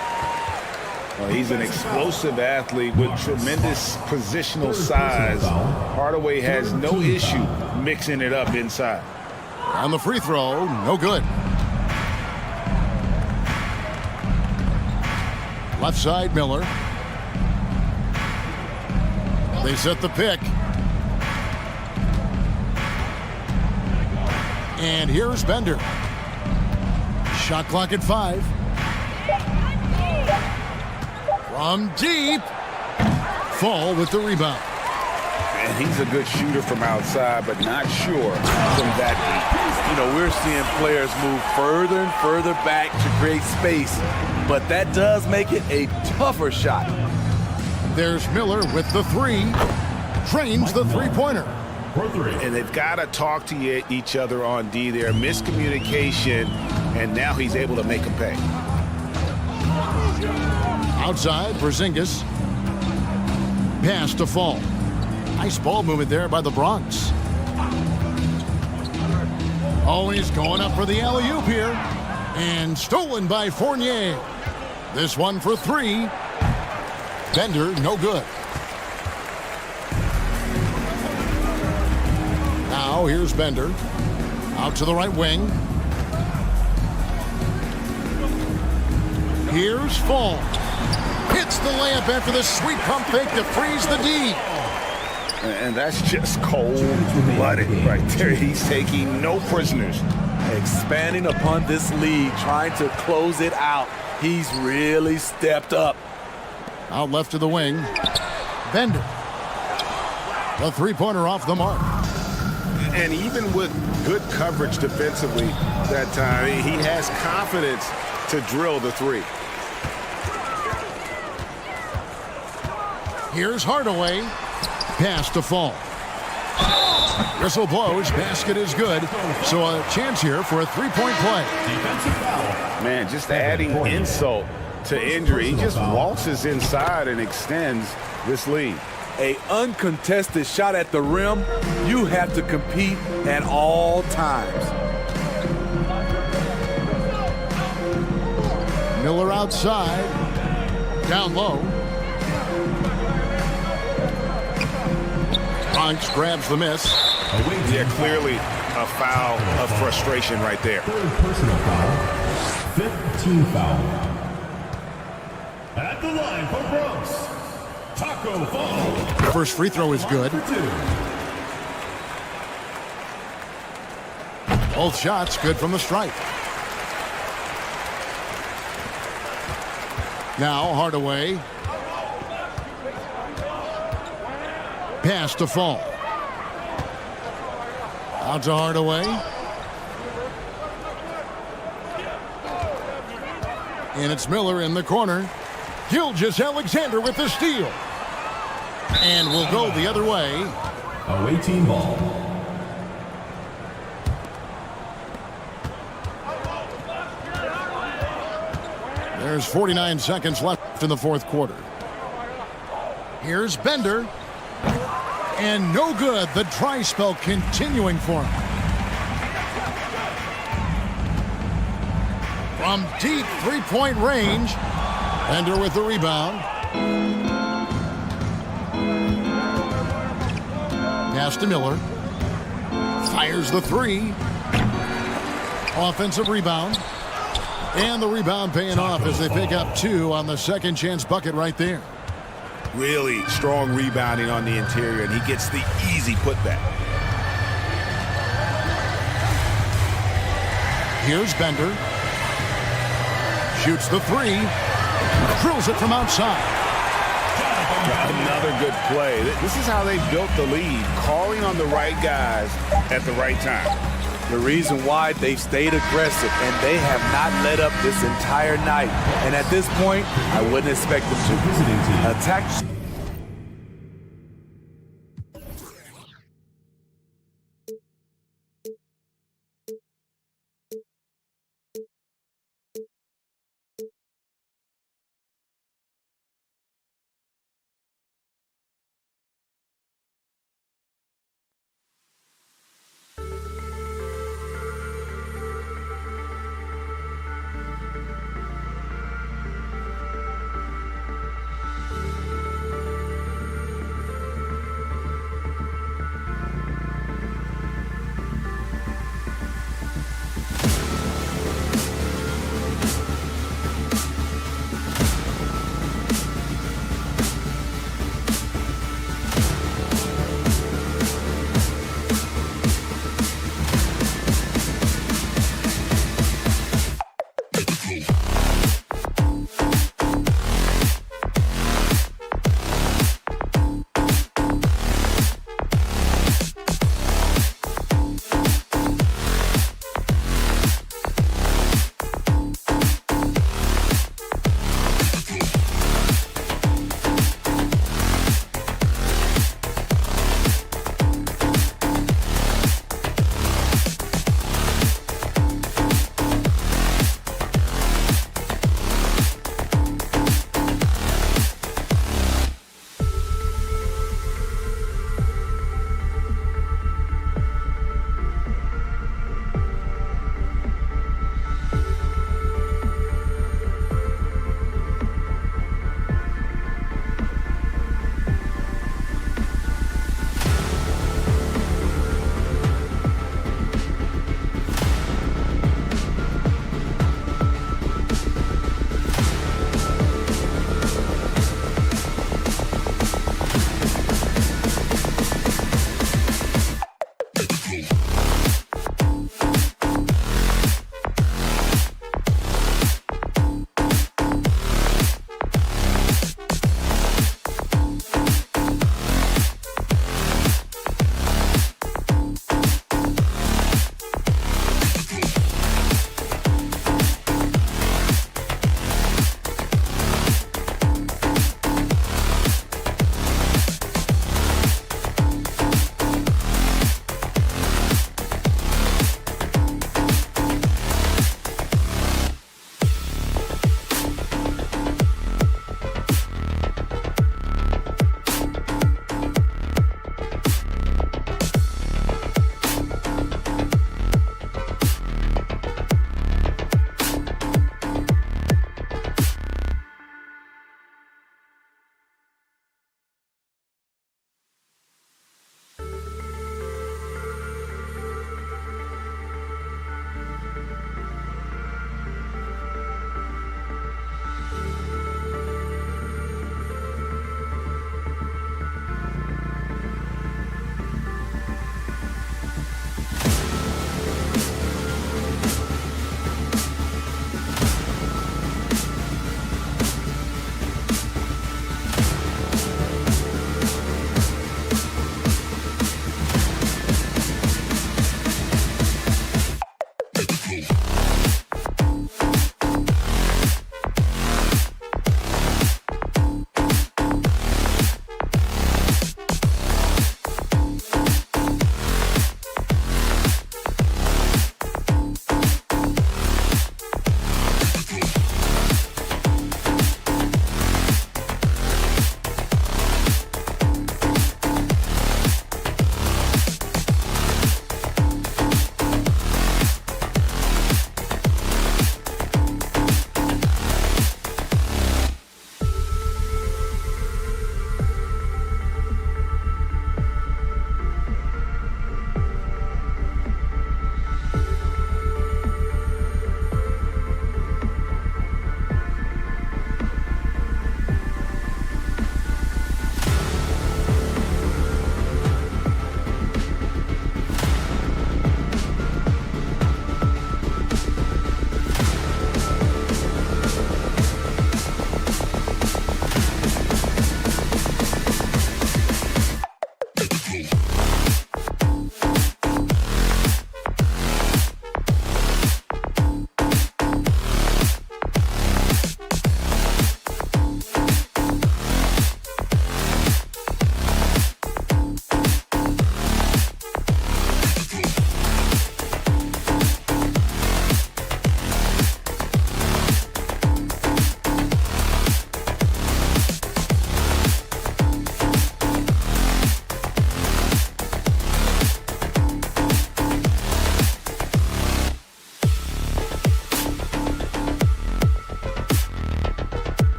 Well, he's an explosive athlete with tremendous positional size. Hardaway has no issue mixing it up inside. On the free throw, no good. Left side, Miller. They set the pick. And here's Bender. Shot clock at 5. From deep. Fall with the rebound. And he's a good shooter from outside, but not sure from that deep. You know, we're seeing players move further and further back to create space, but that does make it a tougher shot. There's Miller with the 3. Drains the three-pointer. And they've got to talk to each other on D there. Miscommunication, and now he's able to make a pay. Outside, Porzingis. Pass to Fall. Nice ball movement there by the Bronx. Oh, he's going up for the alley-oop here. And stolen by Fournier. This one for 3. Bender, no good. Now here's Bender. Out to the right wing. Here's Fall. Hits the layup after the sweet pump fake to freeze the D. And that's just cold-blooded right there. He's taking no prisoners. Expanding upon this lead, trying to close it out. He's really stepped up. Out left to the wing. Bender. The three-pointer off the mark. And even with good coverage defensively that time, he has confidence to drill the three. Here's Hardaway. Pass to Fall. Whistle blows. Basket is good. So a chance here for a three-point play. Man, just adding insult to injury. He just waltzes inside and extends this lead. An uncontested shot at the rim, you have to compete at all times. Miller outside. Down low. Punch grabs the miss. Yeah, clearly a foul of frustration right there. Third personal foul. 15 foul. At the line for Brooks, Taco Fall. First free throw is good. Both shots good from the stripe. Now Hardaway. Pass to Fall. Out to Hardaway. And it's Miller in the corner. Gilgeous-Alexander with the steal. And we'll go the other way. Away team ball. There's 49 seconds left in the fourth quarter. Here's Bender. And no good. The dry spell continuing for him. From deep three-point range. Bender with the rebound. Pass to Miller. Fires the three. Offensive rebound. And the rebound paying off as they pick up two on the second chance bucket right there. Really strong rebounding on the interior, and he gets the easy putback. Here's Bender. Shoots the three. Drills it from outside. Another good play. This is how they built the lead, calling on the right guys at the right time. The reason why they've stayed aggressive, and they have not let up this entire night. And at this point, I wouldn't expect them to. Attack.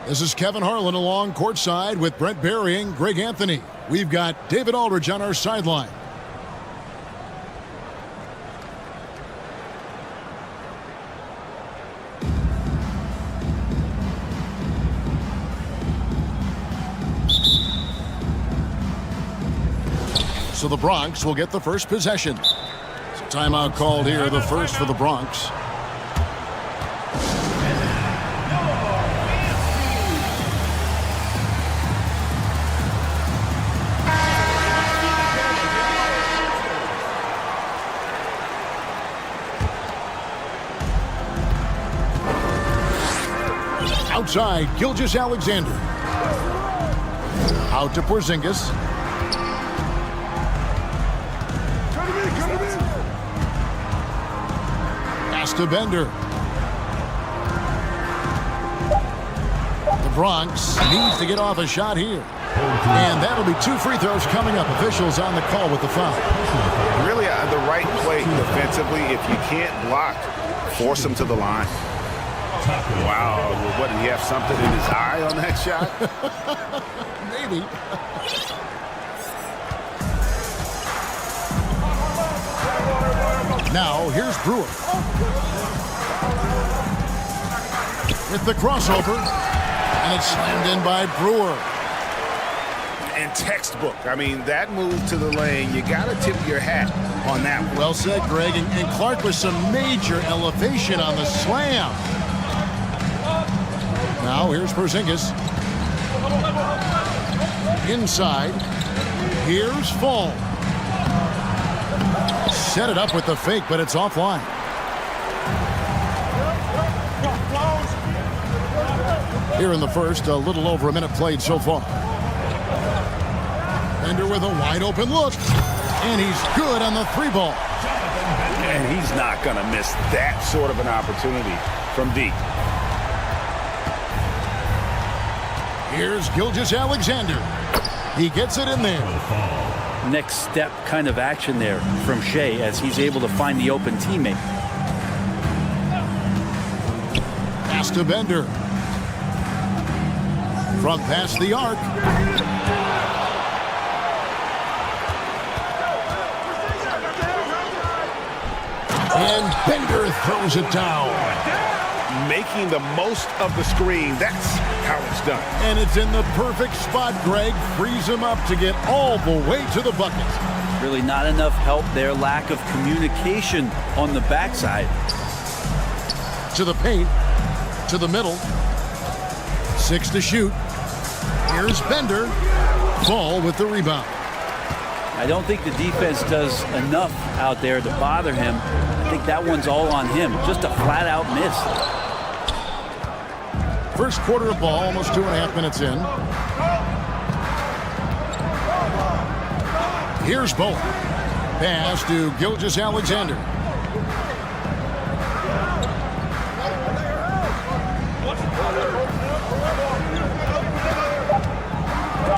This is Kevin Harlan along courtside with Brent Barry and Greg Anthony. We've got David Aldridge on our sideline. So the Bronx will get the first possession. So timeout called here, the first for the Bronx. Outside, Gilgeous-Alexander. Out to Porzingis. Pass to Bender. The Bronx needs to get off a shot here. And that'll be 2 free throws coming up. Officials on the call with the foul. Really the right play defensively. If you can't block, force him to the line. Wow, what, did he have something in his eye on that shot? Maybe. Now, here's Brewer. With the crossover, and it's slammed in by Brewer. And textbook. I mean, that move to the lane, you got to tip your hat on that one. Well said, Greg. And Clark with some major elevation on the slam. Now, here's Porzingis. Inside. Here's Fall. Set it up with the fake, but it's offline. Here in the first, a little over a minute played so far. Bender with a wide open look. And he's good on the 3-ball. And he's not going to miss that sort of an opportunity from deep. Here's Gilgeous-Alexander. He gets it in there. Next step kind of action there from Shea as he's able to find the open teammate. Pass to Bender. From past the arc. And Bender throws it down. Making the most of the screen. That's how it's done. And it's in the perfect spot, Greg. Frees him up to get all the way to the bucket. Really not enough help there. Lack of communication on the backside. To the paint. To the middle. 6 to shoot. Here's Bender. Fall with the rebound. I don't think the defense does enough out there to bother him. I think that one's all on him. Just a flat-out miss. First quarter of ball, almost 2.5 minutes in. Here's Bowen. Pass to Gilgeous-Alexander.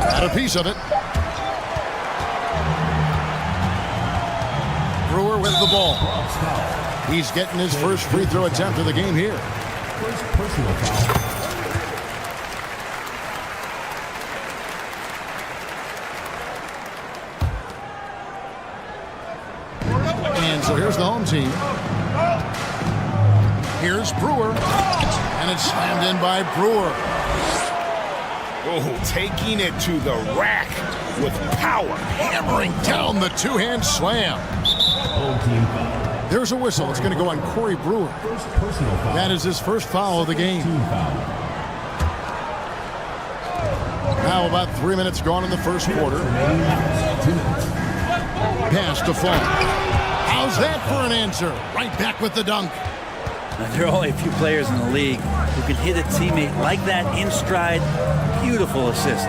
Got a piece of it. Brewer with the ball. He's getting his first free throw attempt of the game here. First personal foul. And so here's the home team. Here's Brewer. And it's slammed in by Brewer. Oh, taking it to the rack with power. Hammering down the two-hand slam. Team foul. There's a whistle. It's going to go on Corey Brewer. First personal foul. That is his first foul of the game. Team foul. Now about 3 minutes gone in the first quarter. Pass to Fall. How's that for an answer? Right back with the dunk. There are only a few players in the league who can hit a teammate like that in stride. Beautiful assist.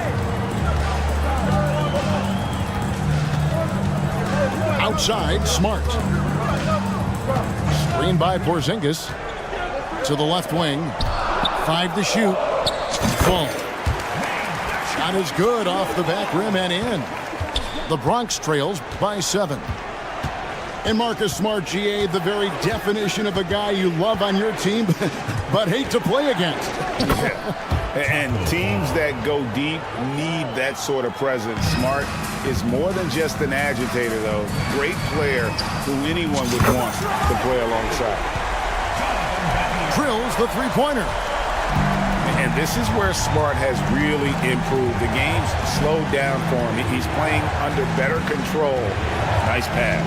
Outside, Smart. Screen by Porzingis. To the left wing. 5 to shoot. Full. Shot is good off the back rim and in. The Bronx trails by 7. And Marcus Smart, GA, the very definition of a guy you love on your team, but hate to play against. And teams that go deep need that sort of presence. Smart is more than just an agitator, though. Great player who anyone would want to play alongside. Drills the three-pointer. And this is where Smart has really improved. The game's slowed down for him. He's playing under better control. Nice pass.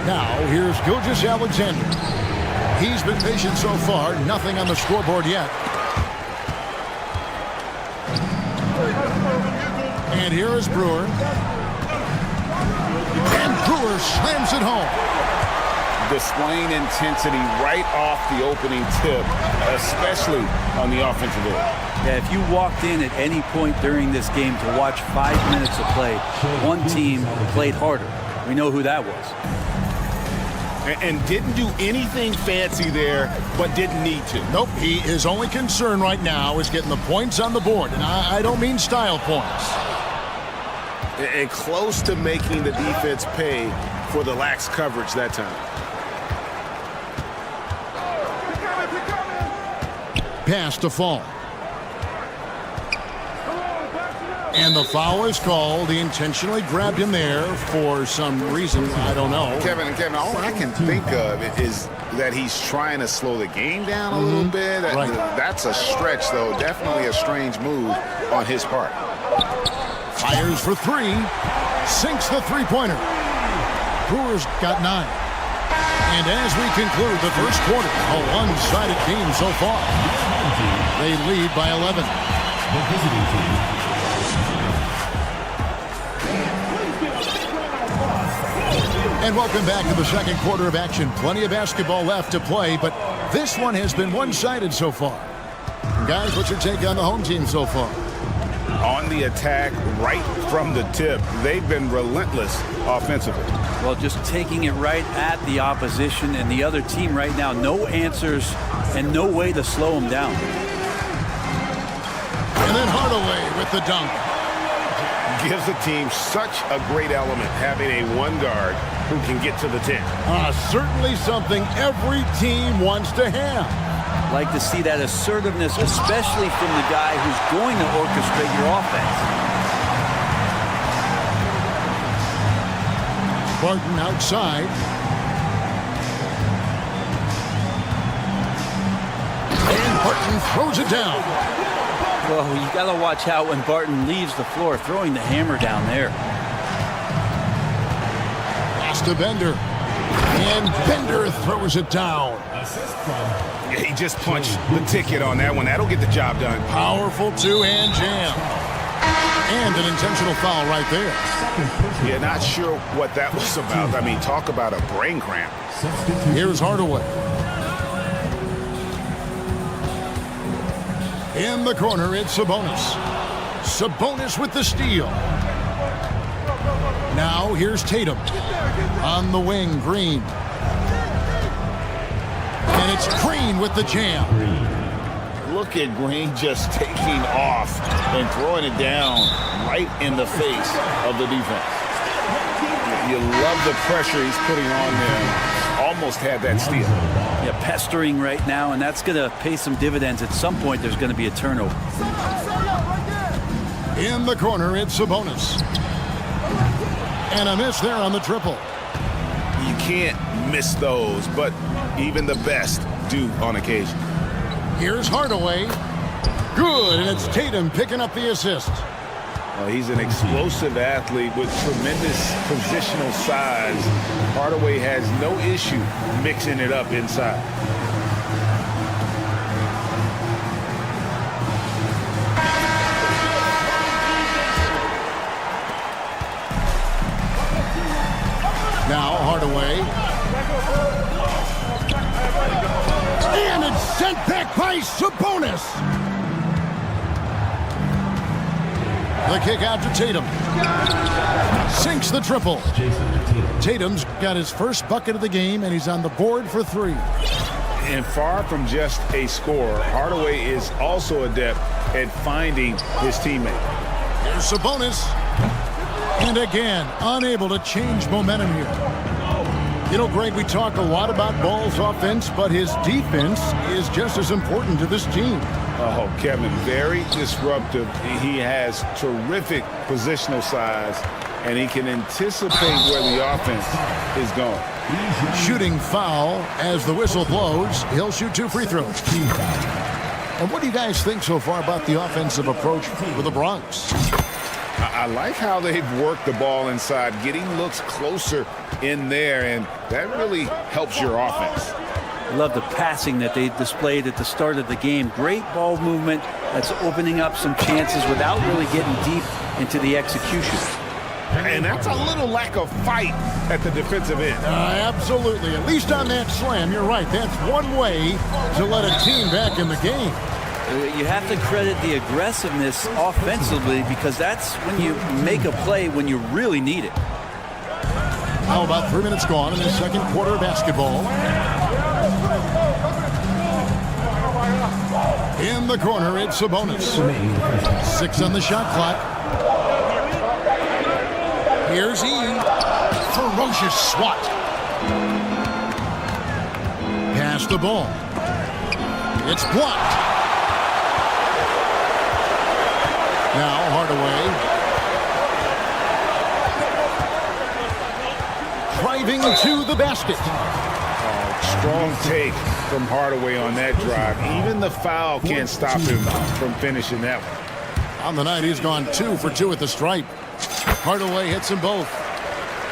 Now, here's Gilgeous-Alexander. He's been patient so far. Nothing on the scoreboard yet. And here is Brewer. And Brewer slams it home. Displaying intensity right off the opening tip, especially on the offensive end. Yeah, if you walked in at any point during this game to watch 5 minutes of play, one team played harder. We know who that was. And didn't do anything fancy there, but didn't need to. Nope, his only concern right now is getting the points on the board. And I don't mean style points. And close to making the defense pay for the lax coverage that time. Pass to Fall. And the foul is called. He intentionally grabbed him there for some reason. I don't know. Kevin, all I can think of is that he's trying to slow the game down a little bit. Right. That's a stretch, though. Definitely a strange move on his part. Fires for 3. Sinks the three-pointer. Brewers got 9. And as we conclude the first quarter, a one-sided game so far. They lead by 11. The visiting team. And welcome back to the second quarter of action. Plenty of basketball left to play, but this one has been one-sided so far. Guys, what's your take on the home team so far? On the attack, right from the tip, they've been relentless offensively. Well, just taking it right at the opposition and the other team right now. No answers and no way to slow them down. And then Hardaway with the dunk. Gives the team such a great element, having a one guard who can get to the 10. Certainly something every team wants to have. Like to see that assertiveness, especially from the guy who's going to orchestrate your offense. Barton outside. And Barton throws it down. Well, you got to watch out when Barton leaves the floor, throwing the hammer down there. Pass to Bender. And Bender throws it down. Yeah, he just punched the ticket on that one. That'll get the job done. Powerful two-hand jam. And an intentional foul right there. Yeah, not sure what that was about. I mean, talk about a brain cramp. Here's Hardaway. In the corner, it's Sabonis. Sabonis with the steal. Now here's Tatum. On the wing, Green. And it's Green with the jam. Look at Green just taking off and throwing it down right in the face of the defense. You love the pressure he's putting on them. Almost had that steal. Yeah, pestering right now, and that's going to pay some dividends. At some point, there's going to be a turnover. In the corner, it's Sabonis. And a miss there on the triple. You can't miss those, but even the best do on occasion. Here's Hardaway. Good, and it's Tatum picking up the assist. He's an explosive athlete with tremendous positional size. Hardaway has no issue mixing it up inside. Now Hardaway. Blocked by Sabonis. The kick out to Tatum. Sinks the triple. Tatum's got his first bucket of the game, and he's on the board for 3. And far from just a scorer, Hardaway is also adept at finding his teammate. Here's Sabonis. And again, unable to change momentum here. You know, Greg, we talk a lot about Ball's offense, but his defense is just as important to this team. Oh, Kevin, very disruptive. He has terrific positional size, and he can anticipate where the offense is going. Shooting foul as the whistle blows. He'll shoot 2 free throws. And what do you guys think so far about the offensive approach for the Bronx? I like how they've worked the ball inside, getting looks closer in there, and that really helps your offense. I love the passing that they displayed at the start of the game. Great ball movement that's opening up some chances without really getting deep into the execution. And that's a little lack of fight at the defensive end. Absolutely. At least on that slam, you're right. That's one way to let a team back in the game. You have to credit the aggressiveness offensively because that's when you make a play when you really need it. How about 3 minutes gone in the second quarter of basketball? In the corner, it's Sabonis. 6 on the shot clock. Here's E. Ferocious swat. Pass the ball. It's blocked. Now Hardaway. Driving to the basket. Strong take from Hardaway on that drive. Even the foul can't stop him from finishing that one. On the night, he's gone 2 for 2 at the stripe. Hardaway hits them both.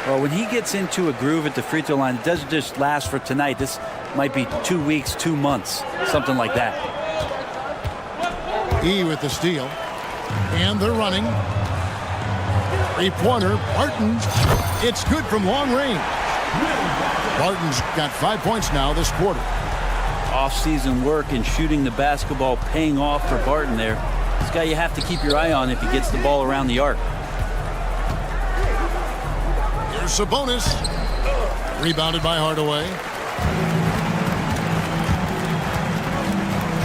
Well, when he gets into a groove at the free throw line, it doesn't just last for tonight. This might be 2 weeks, 2 months, something like that. E with the steal. And they're running. 3-pointer. Barton. It's good from long range. Barton's got 5 points now this quarter. Off-season work and shooting the basketball paying off for Barton there. This guy you have to keep your eye on if he gets the ball around the arc. Here's Sabonis. Rebounded by Hardaway.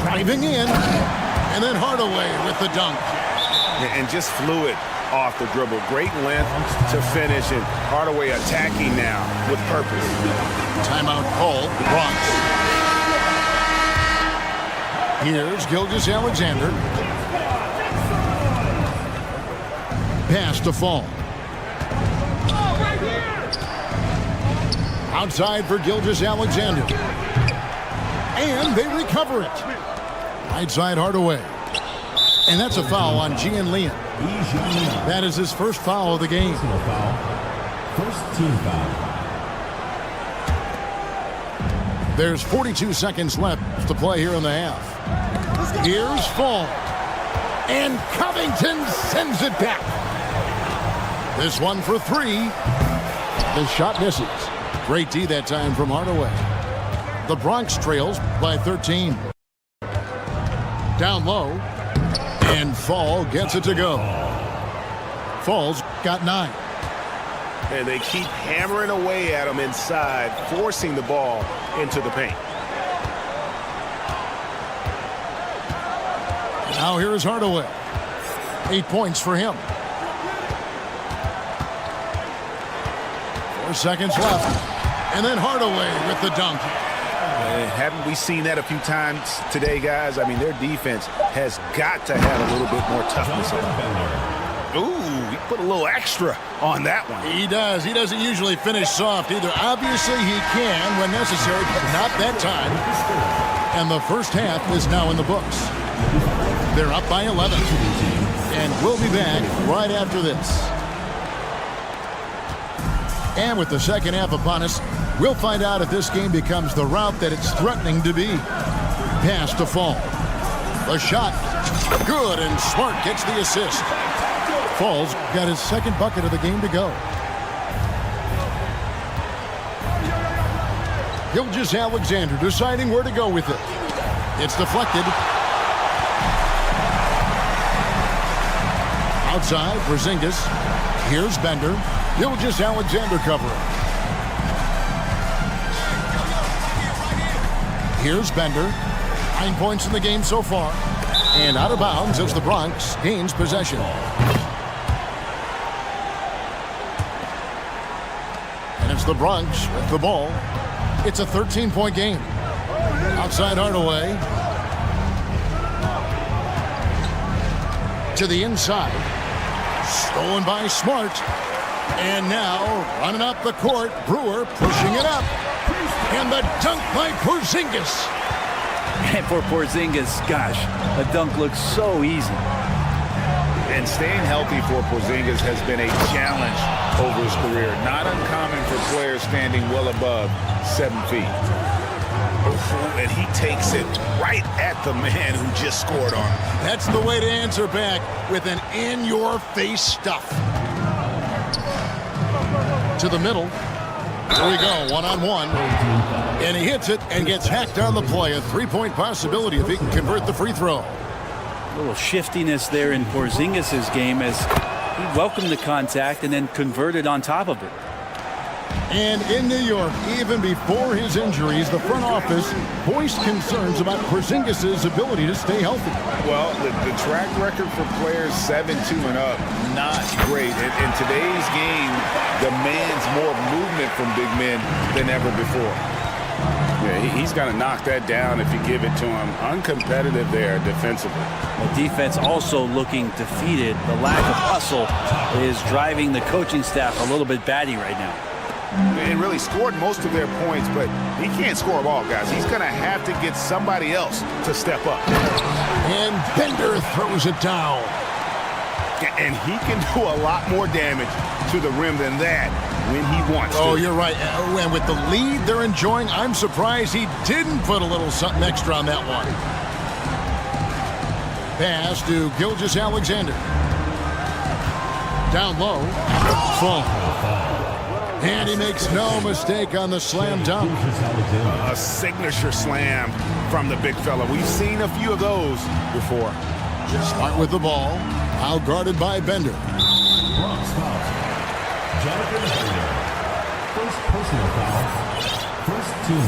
Driving in. And then Hardaway with the dunk. And just fluid off the dribble. Great length to finish, and Hardaway attacking now with purpose. Timeout called. The Bronx. Here's Gilgeous-Alexander. Pass to Fall. Outside for Gilgeous-Alexander. And they recover it. Right side Hardaway. And that's a foul on Gian Leon. That is his first foul of the game. First team foul. There's 42 seconds left to play here in the half. Here's Fall. And Covington sends it back. This one for 3. The shot misses. Great D that time from Hardaway. The Bronx trails by 13. Down low. And Fall gets it to go. Fall's got 9. And they keep hammering away at him inside, forcing the ball into the paint. Now here is Hardaway. 8 points for him. 4 seconds left. And then Hardaway with the dunk. Haven't we seen that a few times today, guys? I mean, their defense has got to have a little bit more toughness on them. Ooh, he put a little extra on that one. He does. He doesn't usually finish soft either. Obviously, he can when necessary, but not that time. And the first half is now in the books. They're up by 11. And we'll be back right after this. And with the second half upon us, we'll find out if this game becomes the route that it's threatening to be. Pass to Fall. The shot. Good, and Smart gets the assist. Fall's got his second bucket of the game to go. Gilgeous-Alexander deciding where to go with it. It's deflected. Outside, Porzingis. Here's Bender. Gilgeous-Alexander covering. Here's Bender. 9 points in the game so far. And out of bounds as the Bronx gains possession. And it's the Bronx with the ball. It's a 13-point game. Outside Hardaway. To the inside. Stolen by Smart. And now, running up the court, Brewer pushing it up. And the dunk by Porzingis. And for Porzingis, gosh, a dunk looks so easy. And staying healthy for Porzingis has been a challenge over his career. Not uncommon for players standing well above 7 feet. And he takes it right at the man who just scored on him. That's the way to answer back, with an in-your-face stuff. To the middle. There we go, one-on-one. And he hits it and gets hacked on the play. A three-point possibility if he can convert the free throw. A little shiftiness there in Porzingis' game as he welcomed the contact and then converted on top of it. And in New York, even before his injuries, the front office voiced concerns about Porzingis' ability to stay healthy. Well, the track record for players 7-2 and up, not great. In today's game, demands more movement from big men than ever before. Yeah, he's going to knock that down if you give it to him. Uncompetitive there defensively. The defense also looking defeated. The lack of hustle is driving the coaching staff a little bit batty right now. And really scored most of their points, but he can't score them all, guys. He's going to have to get somebody else to step up. And Bender throws it down. And he can do a lot more damage to the rim than that when he wants to. Oh, you're right. And with the lead they're enjoying, I'm surprised he didn't put a little something extra on that one. Pass to Gilgeous-Alexander. Down low. Full. And he makes no mistake on the slam dunk. A signature slam from the big fella. We've seen a few of those before. Smart with the ball. Out guarded by Bender. Bronx foul. Jonathan Bender. First personal foul. First team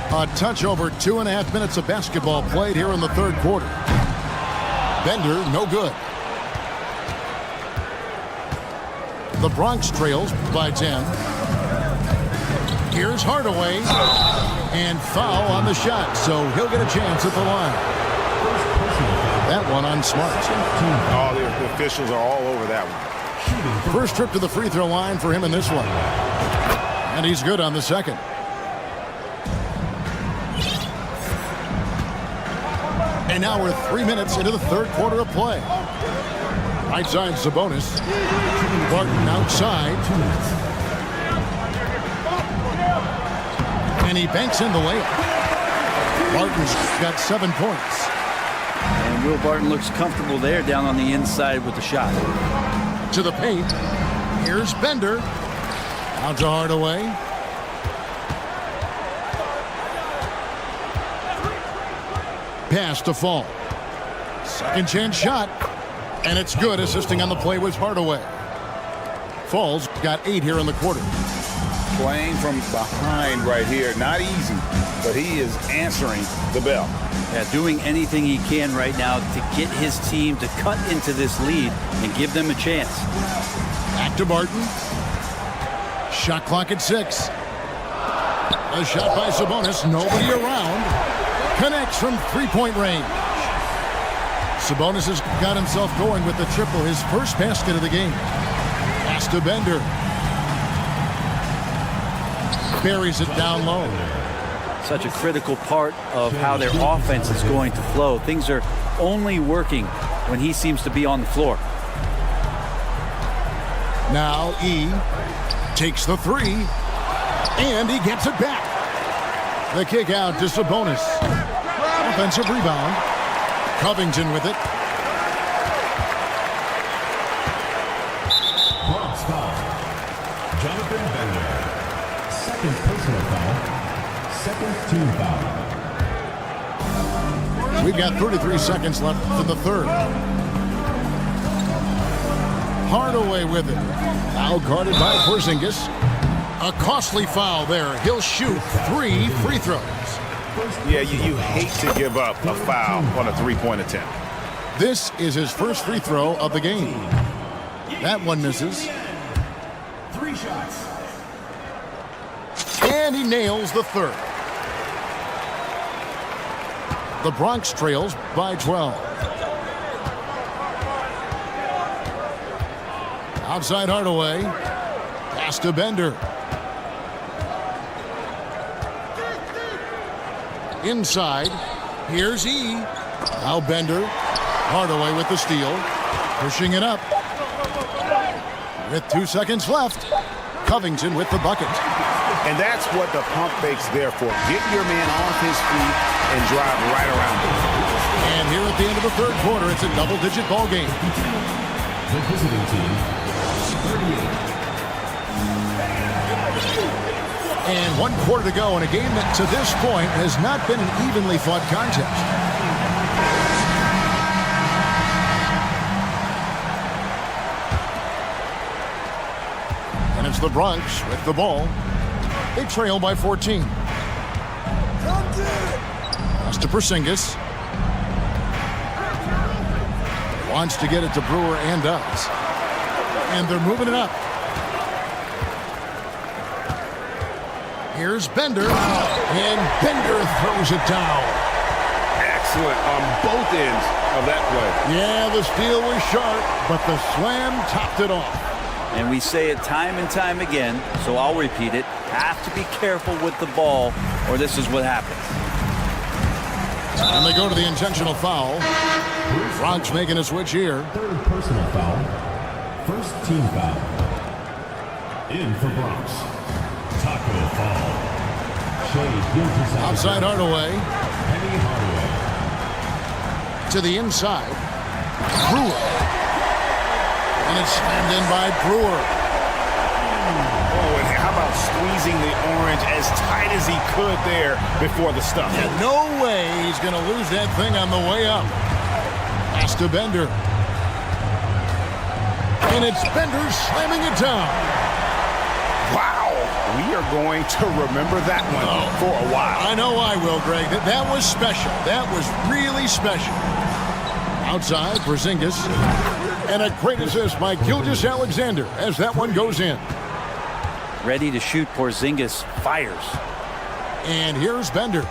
foul. A touch over 2.5 minutes of basketball played here in the third quarter. Bender, no good. The Bronx trails by 10. Here's Hardaway. And foul on the shot, so he'll get a chance at the line. That one on Smart. Oh, the officials are all over that one. First trip to the free throw line for him in this one. And he's good on the second. And now we're 3 minutes into the third quarter of play. Right side, Sabonis. Barton outside. And he banks in the layup. Barton's got 7 points. And Will Barton looks comfortable there down on the inside with the shot. To the paint. Here's Bender. Out to Hardaway. Pass to Fall. Second chance shot. And it's good. Assisting on the play was Hardaway. Fall's got 8 here in the quarter. Playing from behind right here. Not easy, but he is answering the bell. Yeah, doing anything he can right now to get his team to cut into this lead and give them a chance. Back to Barton. Shot clock at 6. A shot by Sabonis. Nobody around. Connects from three-point range. Sabonis has got himself going with the triple, his first basket of the game. Pass to Bender. Buries it down low. Such a critical part of how their offense is going to flow. Things are only working when he seems to be on the floor. Now E takes the three, and he gets it back. The kick out to Sabonis. Offensive rebound. Covington with it. Bronx foul. Jonathan Bender. Second personal foul. Second team foul. We've got 33 seconds left for the third. Hardaway with it. Now guarded by Porzingis. A costly foul there. He'll shoot 3 free throws. Yeah, you hate to give up a foul on a three-point attempt. This is his first free throw of the game. That one misses. 3 shots. And he nails the third. The Bronx trails by 12. Outside Hardaway. Pass to Bender. Inside. Here's E. Now Bender. Hardaway with the steal. Pushing it up. With 2 seconds left. Covington with the bucket. And that's what the pump fake's there for. Get your man off his feet and drive right around him. And here at the end of the third quarter, it's a double-digit ball game. The visiting team, 38. And 1 quarter to go in a game that to this point has not been an evenly fought contest. And it's the Bronx with the ball. They trail by 14. Pass to Porzingis. Wants to get it to Brewer and does. And they're moving it up. Here's Bender. And Bender throws it down. Excellent on both ends of that play. Yeah, the steal was sharp, but the slam topped it off. And we say it time and time again, so I'll repeat it. Have to be careful with the ball, or this is what happens. And they go to the intentional foul. Bronx making a switch here. Third personal foul. First team foul. In for Bronx. Taco Fall. Outside Hardaway. Penny Hardaway. To the inside. Brewer. And it's slammed in by Brewer. Oh, and how about squeezing the orange as tight as he could there before the stuff? And no way he's going to lose that thing on the way up. Pass to Bender. And it's Bender slamming it down. Wow. We are going to remember that one for a while. I know I will, Greg. That was special. That was really special. Outside, Porzingis. And a great assist by Gilgeous-Alexander as that one goes in. Ready to shoot, Porzingis fires. And here's Bender.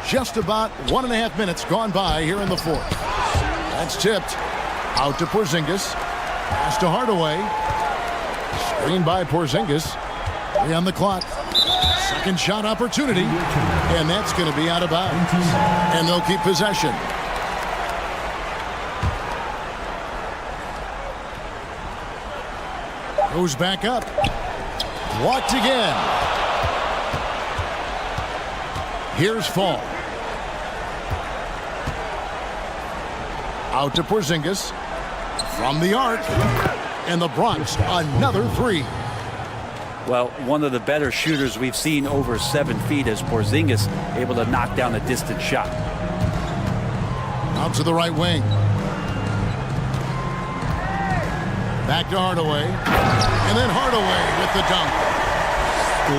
Just about 1.5 minutes gone by here in the fourth. That's tipped. Out to Porzingis. Pass to Hardaway. Screen by Porzingis. 3 on the clock. Second shot opportunity. And that's going to be out of bounds. And they'll keep possession. Goes back up. Blocked again. Here's Fall. Out to Porzingis. From the arc. And the Bronx, another 3. Well, one of the better shooters we've seen over 7 feet as Porzingis able to knock down a distant shot. Out to the right wing. Back to Hardaway. And then Hardaway with the dunk.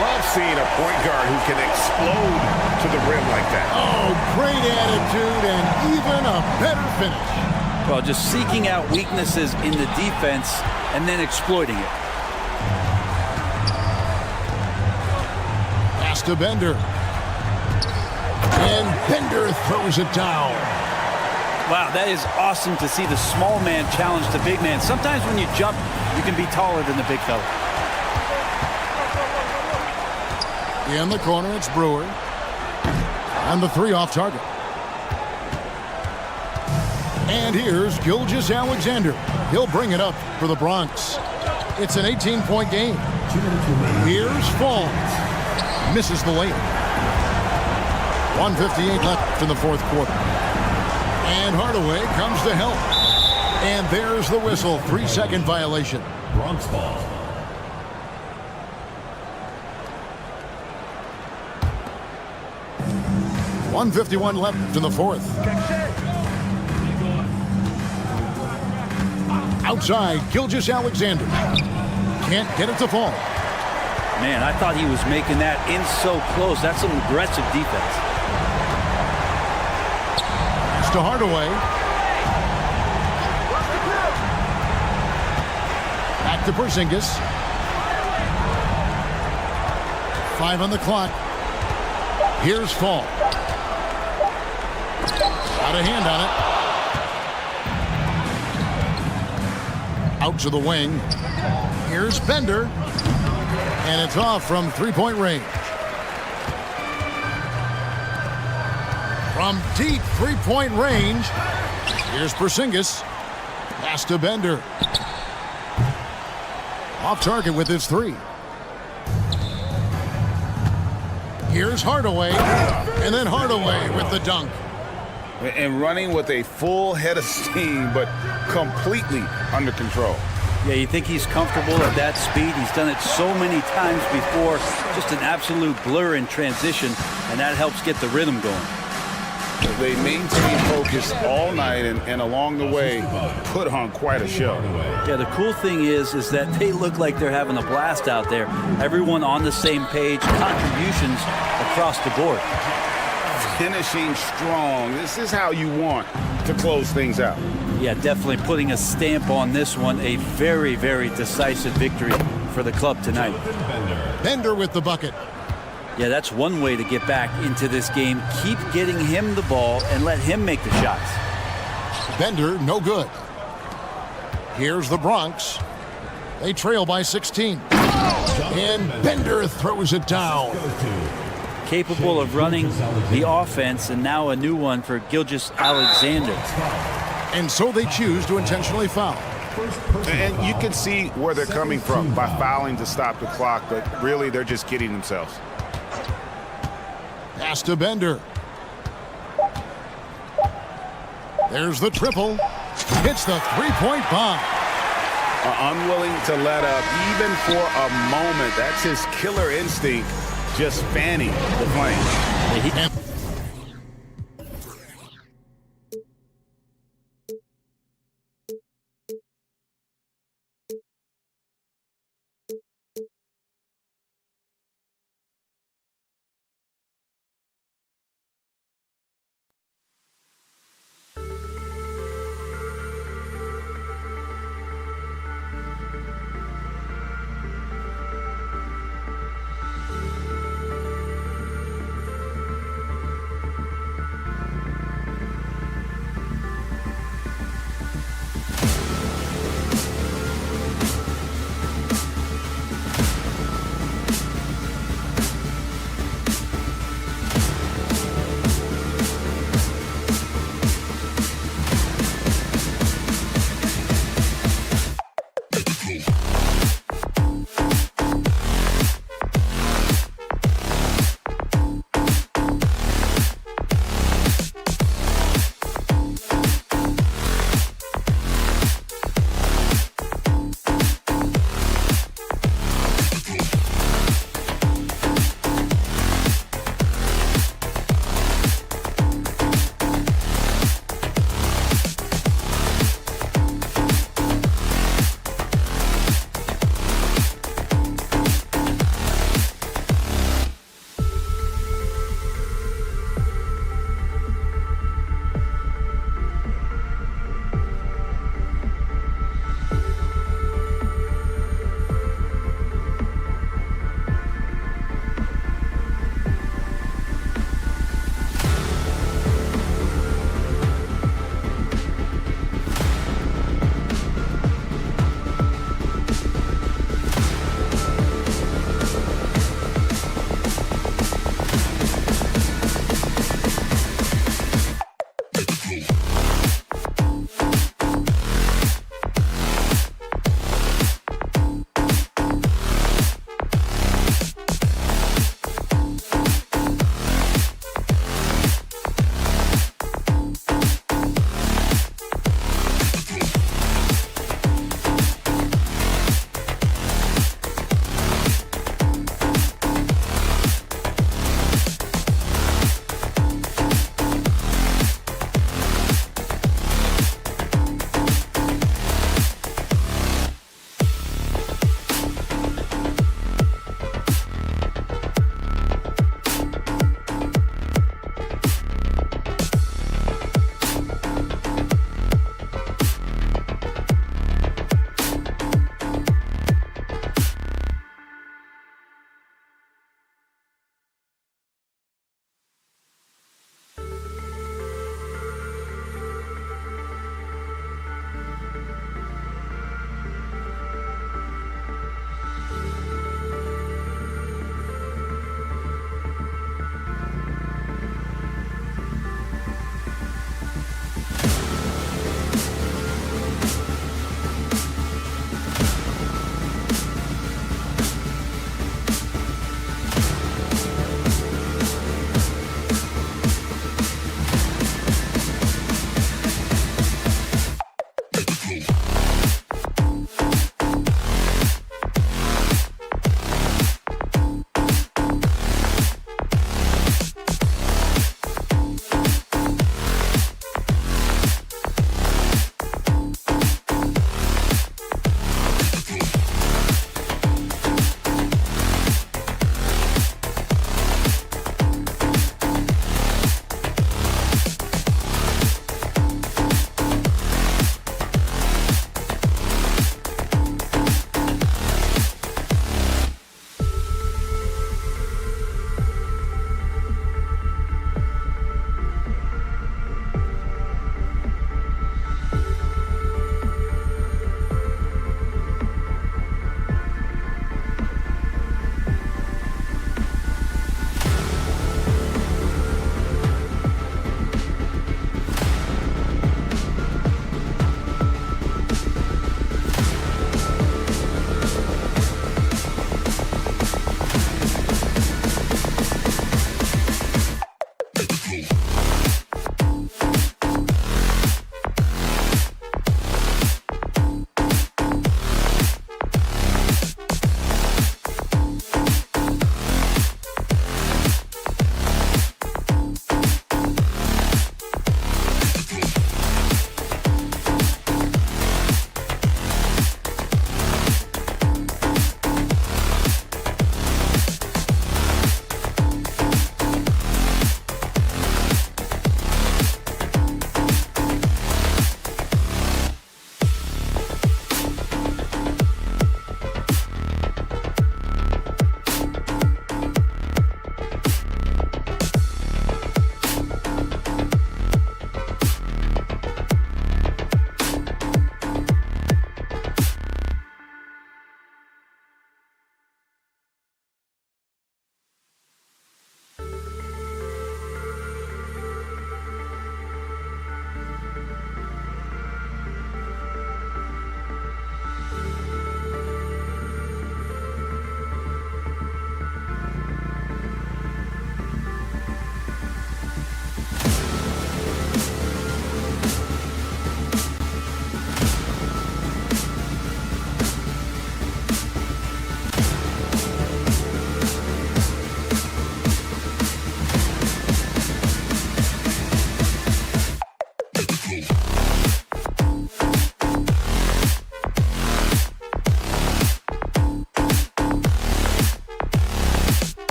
Love seeing a point guard who can explode to the rim like that. Oh, great attitude and even a better finish. Well, just seeking out weaknesses in the defense and then exploiting it. Pass to Bender. And Bender throws it down. Wow, that is awesome to see the small man challenge the big man. Sometimes when you jump, you can be taller than the big fella. In the corner, it's Brewer. And the 3 off target. And here's Gilgeous-Alexander. He'll bring it up for the Bronx. It's an 18-point game. Here's Fall. Misses the layup. 1:58 left in the fourth quarter. And Hardaway comes to help. And there's the whistle. 3-second violation. Bronx ball. 1:51 left in the fourth. Outside, Gilgeous-Alexander. Can't get it to fall. Man, I thought he was making that in so close. That's some aggressive defense. Pass to Hardaway. Back to Porzingis. 5 on the clock. Here's Fall. Got a hand on it. Out to the wing. Here's Bender. And it's off from three-point range. From deep three-point range, here's Porzingis. Pass to Bender. Off target with his three. Here's Hardaway. And then Hardaway with the dunk. And running with a full head of steam, but completely under control. Yeah, you think he's comfortable at that speed. He's done it so many times before. Just an absolute blur in transition, and that helps get the rhythm going. They maintain focus all night and along the way put on quite a show. Yeah, the cool thing is that they look like they're having a blast out there. Everyone on the same page, contributions across the board. Finishing strong. This is how you want to close things out. Yeah, definitely putting a stamp on this one. A very, very decisive victory for the club tonight. Bender with the bucket. Yeah, that's one way to get back into this game. Keep getting him the ball and let him make the shots. Bender, no good. Here's the Bronx. They trail by 16. And Bender throws it down. Capable of running the offense, and now a new one for Gilgeous-Alexander. And so they choose to intentionally foul. And you can see where they're coming from by fouling to stop the clock, but really they're just kidding themselves. Pass to Bender. There's the triple. Hits the three-point bomb. Unwilling to let up even for a moment. That's his killer instinct, just fanning the flame.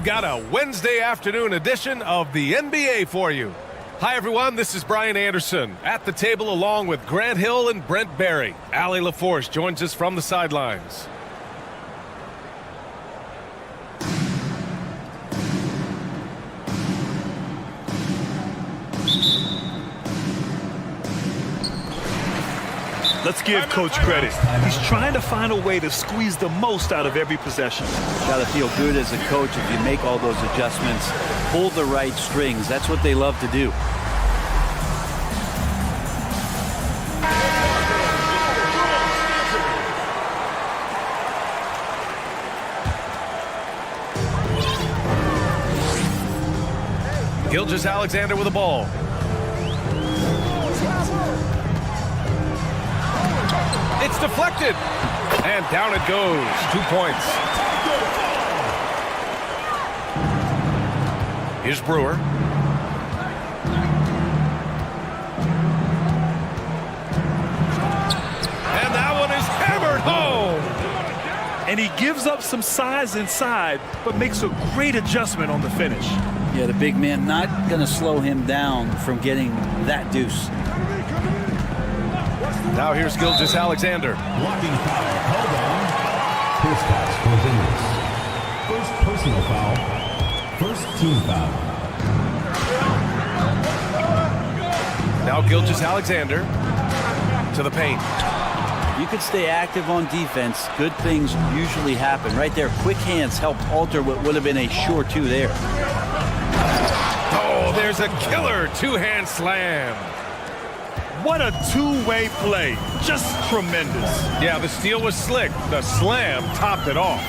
Got a Wednesday afternoon edition of the NBA for you. Hi, everyone. This is Brian Anderson at the table along with Grant Hill and Brent Barry. Allie LaForce joins us from the sidelines. Let's give Coach credit. He's trying to find a way to squeeze the most out of every possession. Got to feel good as a coach if you make all those adjustments, pull the right strings. That's what they love to do. Gilgeous-Alexander with the ball. It's deflected. And down it goes. 2 points. Here's Brewer. And that one is hammered home. And he gives up some size inside, but makes a great adjustment on the finish. Yeah, the big man not going to slow him down from getting that deuce. Now here's Gilgeous-Alexander. Blocking foul called on Kristaps Porzingis. First personal foul. First team foul. Now Gilgeous-Alexander to the paint. You could stay active on defense. Good things usually happen. Right there, quick hands helped alter what would have been a sure two there. Oh, there's a killer two-hand slam. What a two-way play. Just tremendous. Yeah, the steal was slick. The slam topped it off.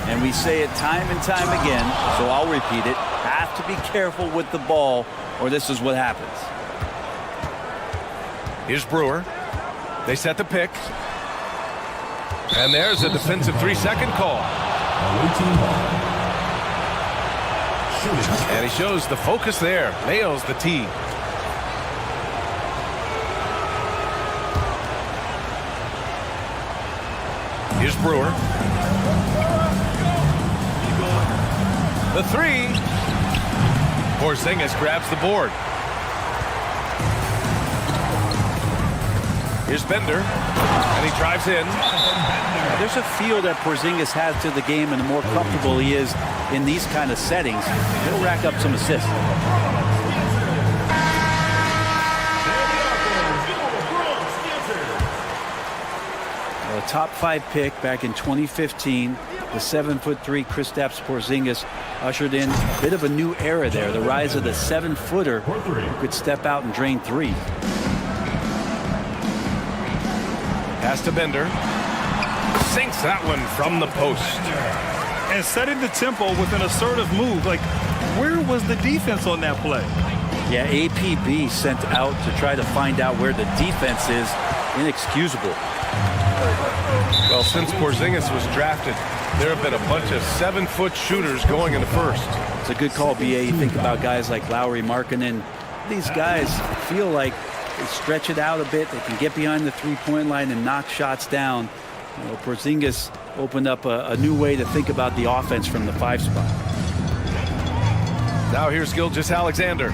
And we say it time and time again, so I'll repeat it. Have to be careful with the ball, or this is what happens. Here's Brewer. They set the pick. And there's a defensive 3-second call. And he shows the focus there. Nails the tee. Here's Brewer. The three. Porzingis grabs the board. Here's Bender. And he drives in. There's a feel that Porzingis has to the game, and the more comfortable he is in these kind of settings, he'll rack up some assists. A top 5 pick back in 2015. The 7'3" Kristaps Porzingis ushered in a bit of a new era there. The rise of the 7-footer who could step out and drain threes. Pass to Bender. Sinks that one from the post. And setting the tempo with an assertive move. Like, where was the defense on that play? Yeah, APB sent out to try to find out where the defense is. Inexcusable. Well, since Porzingis was drafted, there have been a bunch of 7-foot shooters going in the first. It's a good call, BA. You think about guys like Lowry, Markkanen. These guys feel like they stretch it out a bit. They can get behind the three-point line and knock shots down. You know, Porzingis opened up a new way to think about the offense from the 5 spot. Now here's Gilgeous-Alexander.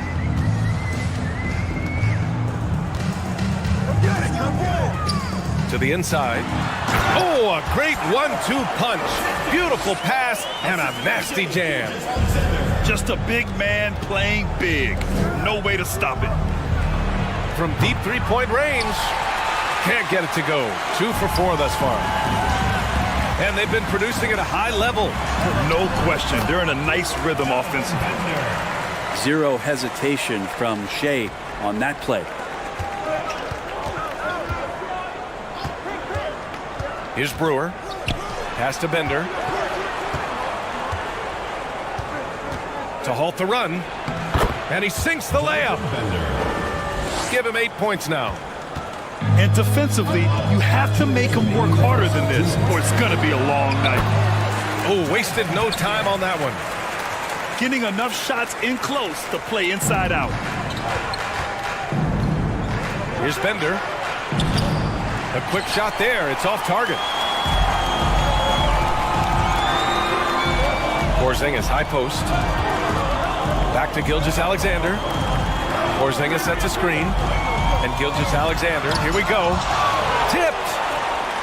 To the inside. Oh, a great 1-2 punch. Beautiful pass and a nasty jam. Just a big man playing big. No way to stop it. From deep three-point range. Can't get it to go. 2 for 4 thus far. And they've been producing at a high level. No question. They're in a nice rhythm offensively. Zero hesitation from Shea on that play. Here's Brewer. Pass to Bender. To halt the run. And he sinks the layup. Give him 8 points now. And defensively, you have to make them work harder than this, or it's going to be a long night. Oh, wasted no time on that one. Getting enough shots in close to play inside out. Here's Bender. A quick shot there. It's off target. Porzingis, high post. Back to Gilgeous-Alexander. Porzingis sets a screen. And Gilgeous-Alexander, here we go. Tipped!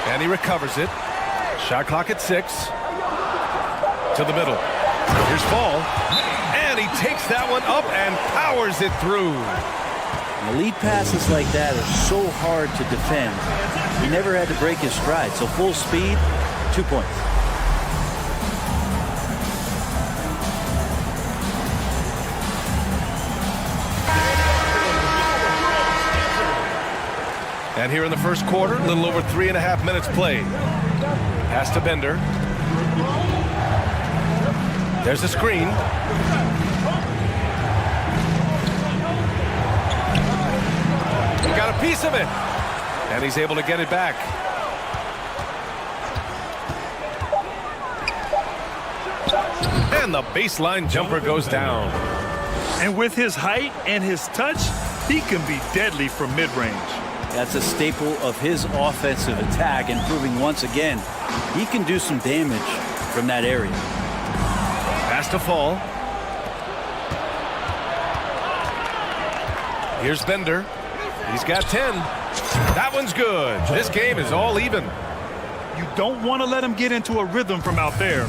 And he recovers it. Shot clock at 6. To the middle. Here's Fall. And he takes that one up and powers it through. Elite passes like that are so hard to defend. He never had to break his stride. So full speed, 2 points. And here in the first quarter, a little over 3.5 minutes played. Pass to Bender. There's the screen. He got a piece of it. And he's able to get it back. And the baseline jumper goes down. And with his height and his touch, he can be deadly from mid-range. That's a staple of his offensive attack, and proving once again he can do some damage from that area. Pass to Fall. Here's Bender. He's got 10. That one's good. This game is all even. You don't want to let him get into a rhythm from out there.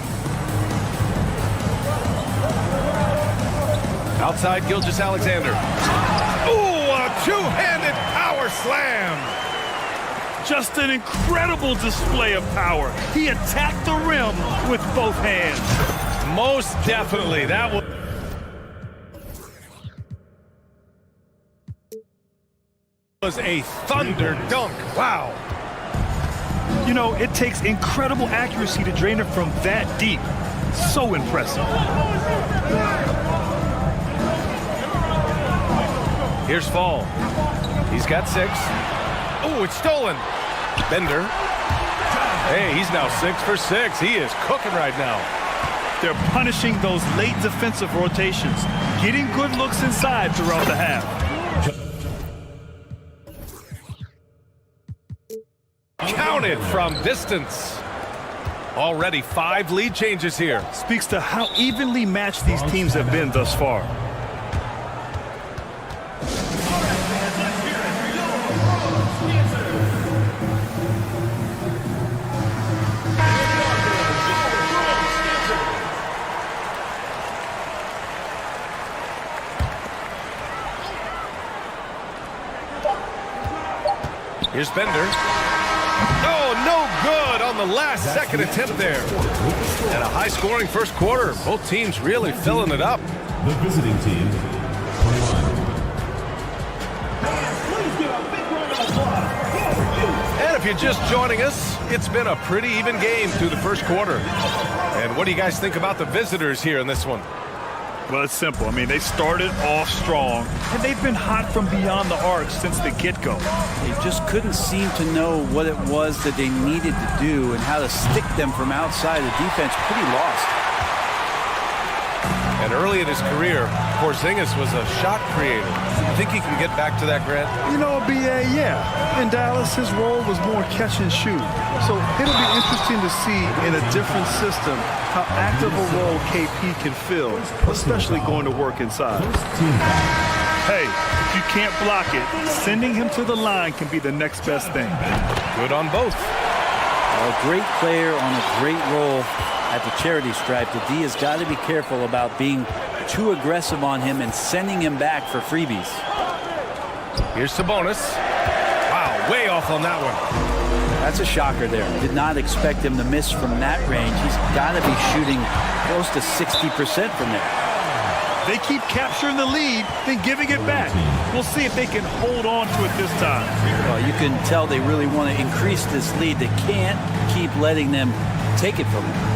Outside Gilgeous-Alexander. Ooh, a two-handed power slam. Just an incredible display of power. He attacked the rim with both hands. Most definitely. That was a thunder dunk. Wow. You know, it takes incredible accuracy to drain it from that deep. So impressive. Here's Fall. He's got 6. Oh, it's stolen. Bender. Hey, he's now 6 for 6. He is cooking right now. They're punishing those late defensive rotations, getting good looks inside throughout the half. Counted from distance. Already 5 lead changes here. Speaks to how evenly matched these teams have been thus far. Here's Bender. Oh, no good on the last second attempt there. And a high-scoring first quarter. Both teams really filling it up. The visiting team, 21. And if you're just joining us, it's been a pretty even game through the first quarter. And what do you guys think about the visitors here in this one? Well, it's simple. I mean, they started off strong, and they've been hot from beyond the arc since the get-go. They just couldn't seem to know what it was that they needed to do and how to stick them from outside. The defense pretty lost. And early in his career, Porzingis was a shot creator. You think he can get back to that, Grant? You know, BA, yeah. In Dallas, his role was more catch and shoot. So it'll be interesting to see in a different system how active a role KP can fill, especially going to work inside. Hey, if you can't block it, sending him to the line can be the next best thing. Good on both. A great player on a great role at the charity stripe. The D has got to be careful about being too aggressive on him and sending him back for freebies. Here's Sabonis. Wow, way off on that one. That's a shocker there. Did not expect him to miss from that range. He's got to be shooting close to 60% from there. They keep capturing the lead, then giving it back. We'll see if they can hold on to it this time. Well, you can tell they really want to increase this lead. They can't keep letting them take it from them.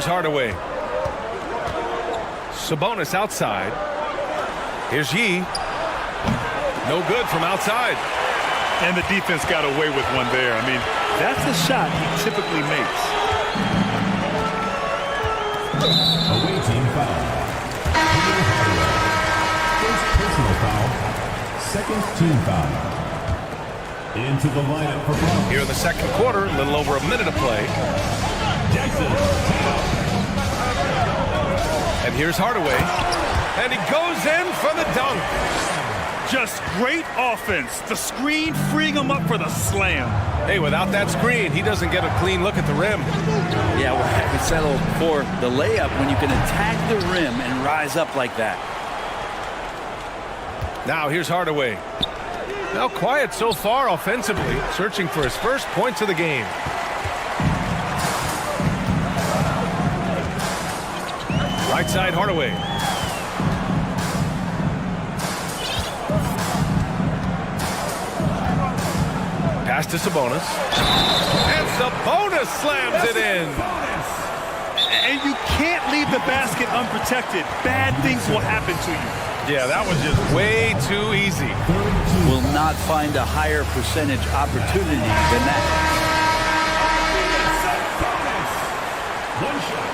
here's Hardaway. Sabonis outside. Here's Yee. No good from outside. And the defense got away with one there. I mean, that's a shot he typically makes. Away team foul. First personal foul. Second team foul. Into the lineup for Brown. Here in the second quarter, a little over a minute to play. Jackson. And here's Hardaway. And he goes in for the dunk. Just great offense. The screen freeing him up for the slam. Hey, without that screen, he doesn't get a clean look at the rim. Yeah, well, I could settle for the layup when you can attack the rim and rise up like that. Now here's Hardaway. Now quiet so far offensively, searching for his first points of the game. Right side, Hardaway. Pass to Sabonis. And Sabonis slams it in. And you can't leave the basket unprotected. Bad things will happen to you. Yeah, that was just way too easy. Will not find a higher percentage opportunity than that. One shot.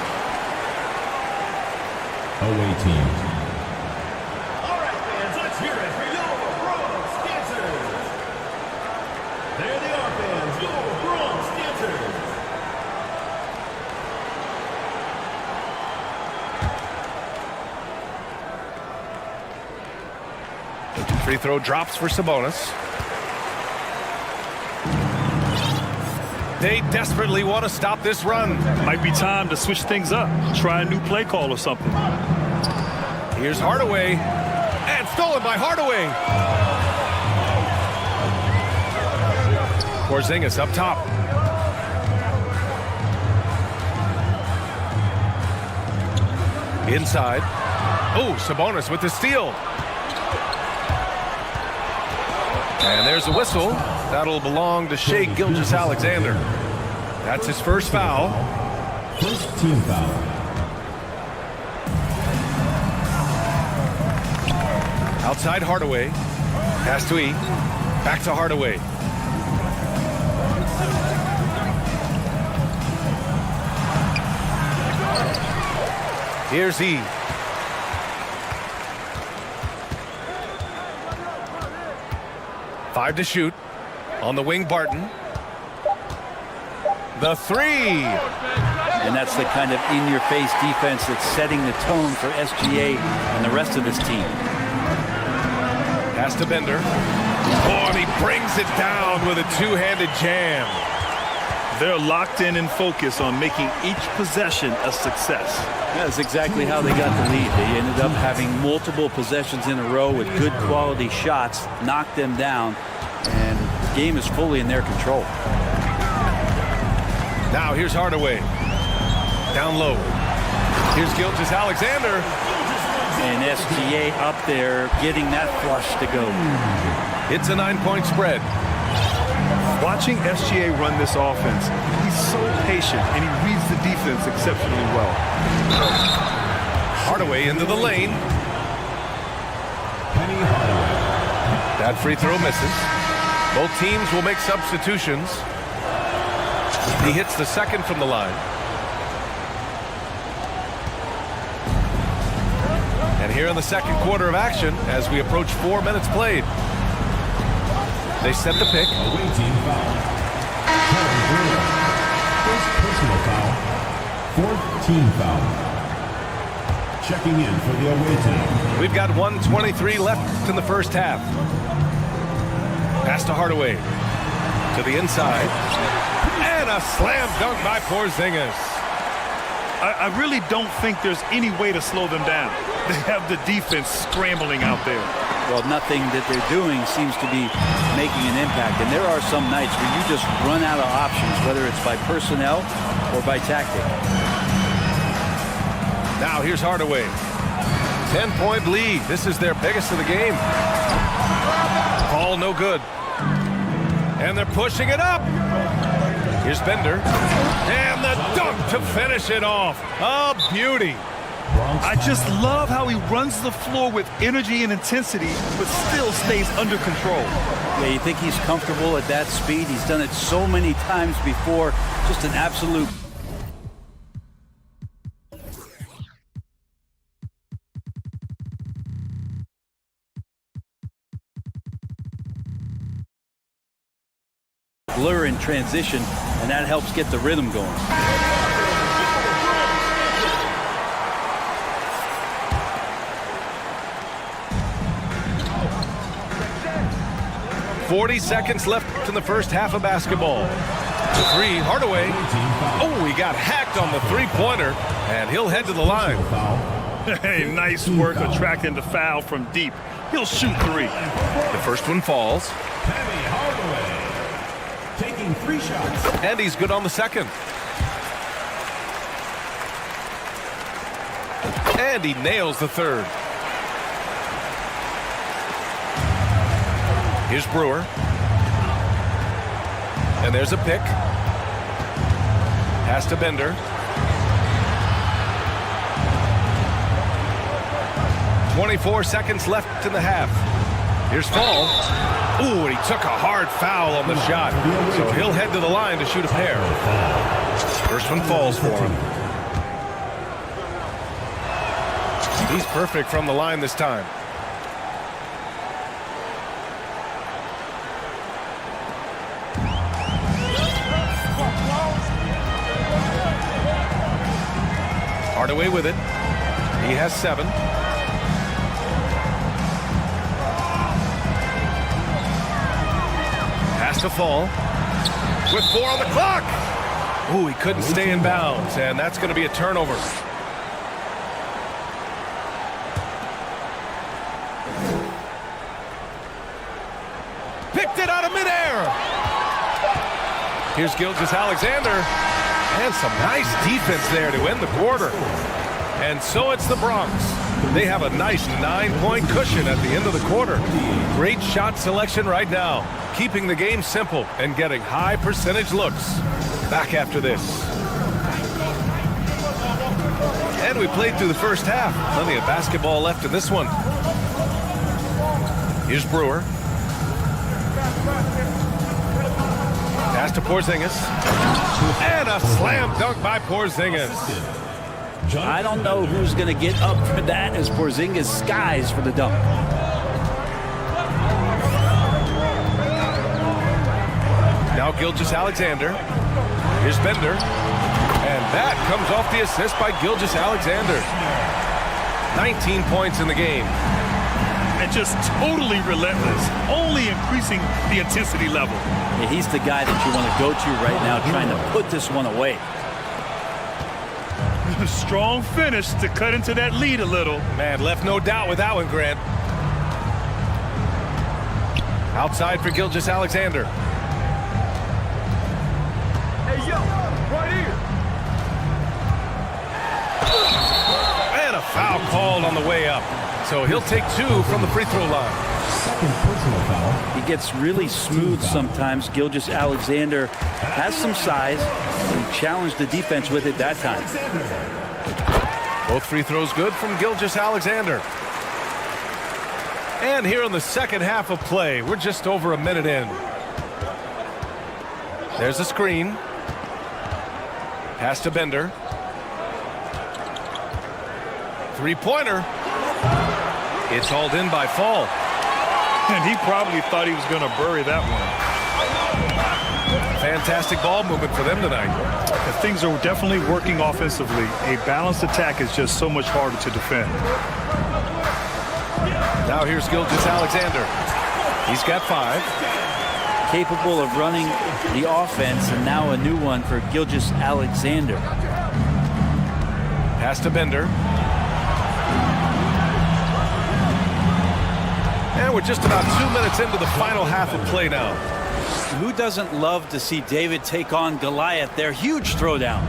Away team. All right, fans, let's hear it for your Bronx Dancers. There they are, fans, your Bronx Dancers. Free throw drops for Sabonis. They desperately want to stop this run. Might be time to switch things up. Try a new play call or something. Here's Hardaway. And stolen by Hardaway. Porzingis up top. Inside. Oh, Sabonis with the steal. And there's a whistle. That'll belong to Shai Gilgeous-Alexander. That's his first foul. First team foul. Outside Hardaway. Pass to E. Back to Hardaway. Here's E. Five to shoot. On the wing, Barton. The three. And that's the kind of in-your-face defense that's setting the tone for SGA and the rest of his team. Pass to Bender. Oh, and he brings it down with a two-handed jam. They're locked in and focused on making each possession a success. That's exactly how they got the lead. They ended up having multiple possessions in a row with good quality shots, knocked them down, and the game is fully in their control. Now here's Hardaway. Down low. Here's Gilgeous-Alexander. And SGA up there getting that flush to go. It's a 9-point spread. Watching SGA run this offense, he's so patient and he reads the defense exceptionally well. Hardaway into the lane. Penny Hardaway. That free throw misses. Both teams will make substitutions. He hits the second from the line. And here in the second quarter of action, as we approach 4 minutes played, they set the pick. Away team foul. Kevin Durant. First personal foul. Fourth team foul. Checking in for the away team. We've got 1:23 left in the first half. Pass to Hardaway. To the inside. And a slam dunk by Porzingis. I really don't think there's any way to slow them down. They have the defense scrambling out there. Well, nothing that they're doing seems to be making an impact. And there are some nights where you just run out of options, whether it's by personnel or by tactic. Now here's Hardaway. 10-point lead. This is their biggest of the game. Ball no good. And they're pushing it up. Here's Bender. And the dunk to finish it off. A beauty. I just love how he runs the floor with energy and intensity, but still stays under control. Yeah, you think he's comfortable at that speed? He's done it so many times before. Just an absolute... blur in transition, and that helps get the rhythm going. .40 seconds left in the first half of basketball. The three, Hardaway. Oh, he got hacked on the three-pointer, and he'll head to the line. Hey, nice work attracting the foul from deep. He'll shoot three. The first one falls. Taking 3 shots. And he's good on the second. And he nails the third. Here's Brewer. And there's a pick. Pass to Bender. .24 seconds left in the half. Here's Fall. Ooh, and he took a hard foul on the shot. So he'll head to the line to shoot a pair. First one falls for him. He's perfect from the line this time. Hardaway with it. He has 7. Has to Fall. With 4 on the clock. Ooh, he couldn't stay in bounds, and that's going to be a turnover. Picked it out of midair. Here's Gilgeous-Alexander. And some nice defense there to end the quarter. And so it's the Bronx. They have a nice 9-point cushion at the end of the quarter. Great shot selection right now, keeping the game simple and getting high percentage looks. Back after this. And we played through the first half. Plenty of basketball left in this one. Here's Brewer. Pass to Porzingis. And a slam dunk by Porzingis. I don't know who's going to get up for that as Porzingis skies for the dunk. Now Gilgeous-Alexander. Here's Bender. And that comes off the assist by Gilgeous-Alexander. 19 points in the game. And just totally relentless, only increasing the intensity level. Yeah, he's the guy that you want to go to right now, trying to put this one away. Strong finish to cut into that lead a little. Man, left no doubt with that one, Grant. Outside for Gilgeous-Alexander. Hey, yo, right here. And a foul called on the way up. So he'll take 2 from the free throw line. Second personal foul. He gets really smooth sometimes. Gilgeous-Alexander has some size. He challenged the defense with it that time. Both free throws good from Gilgeous-Alexander. And here in the second half of play, we're just over a minute in. There's a screen. Pass to Bender. Three-pointer. It's hauled in by Fall. And he probably thought he was going to bury that one. Fantastic ball movement for them tonight. Things are definitely working offensively. A balanced attack is just so much harder to defend. Now here's Gilgeous-Alexander. He's got 5. Capable of running the offense, and now a new one for Gilgeous-Alexander. Pass to Bender. And we're just about 2 minutes into the final half of play now. Who doesn't love to see David take on Goliath? Their huge throwdown.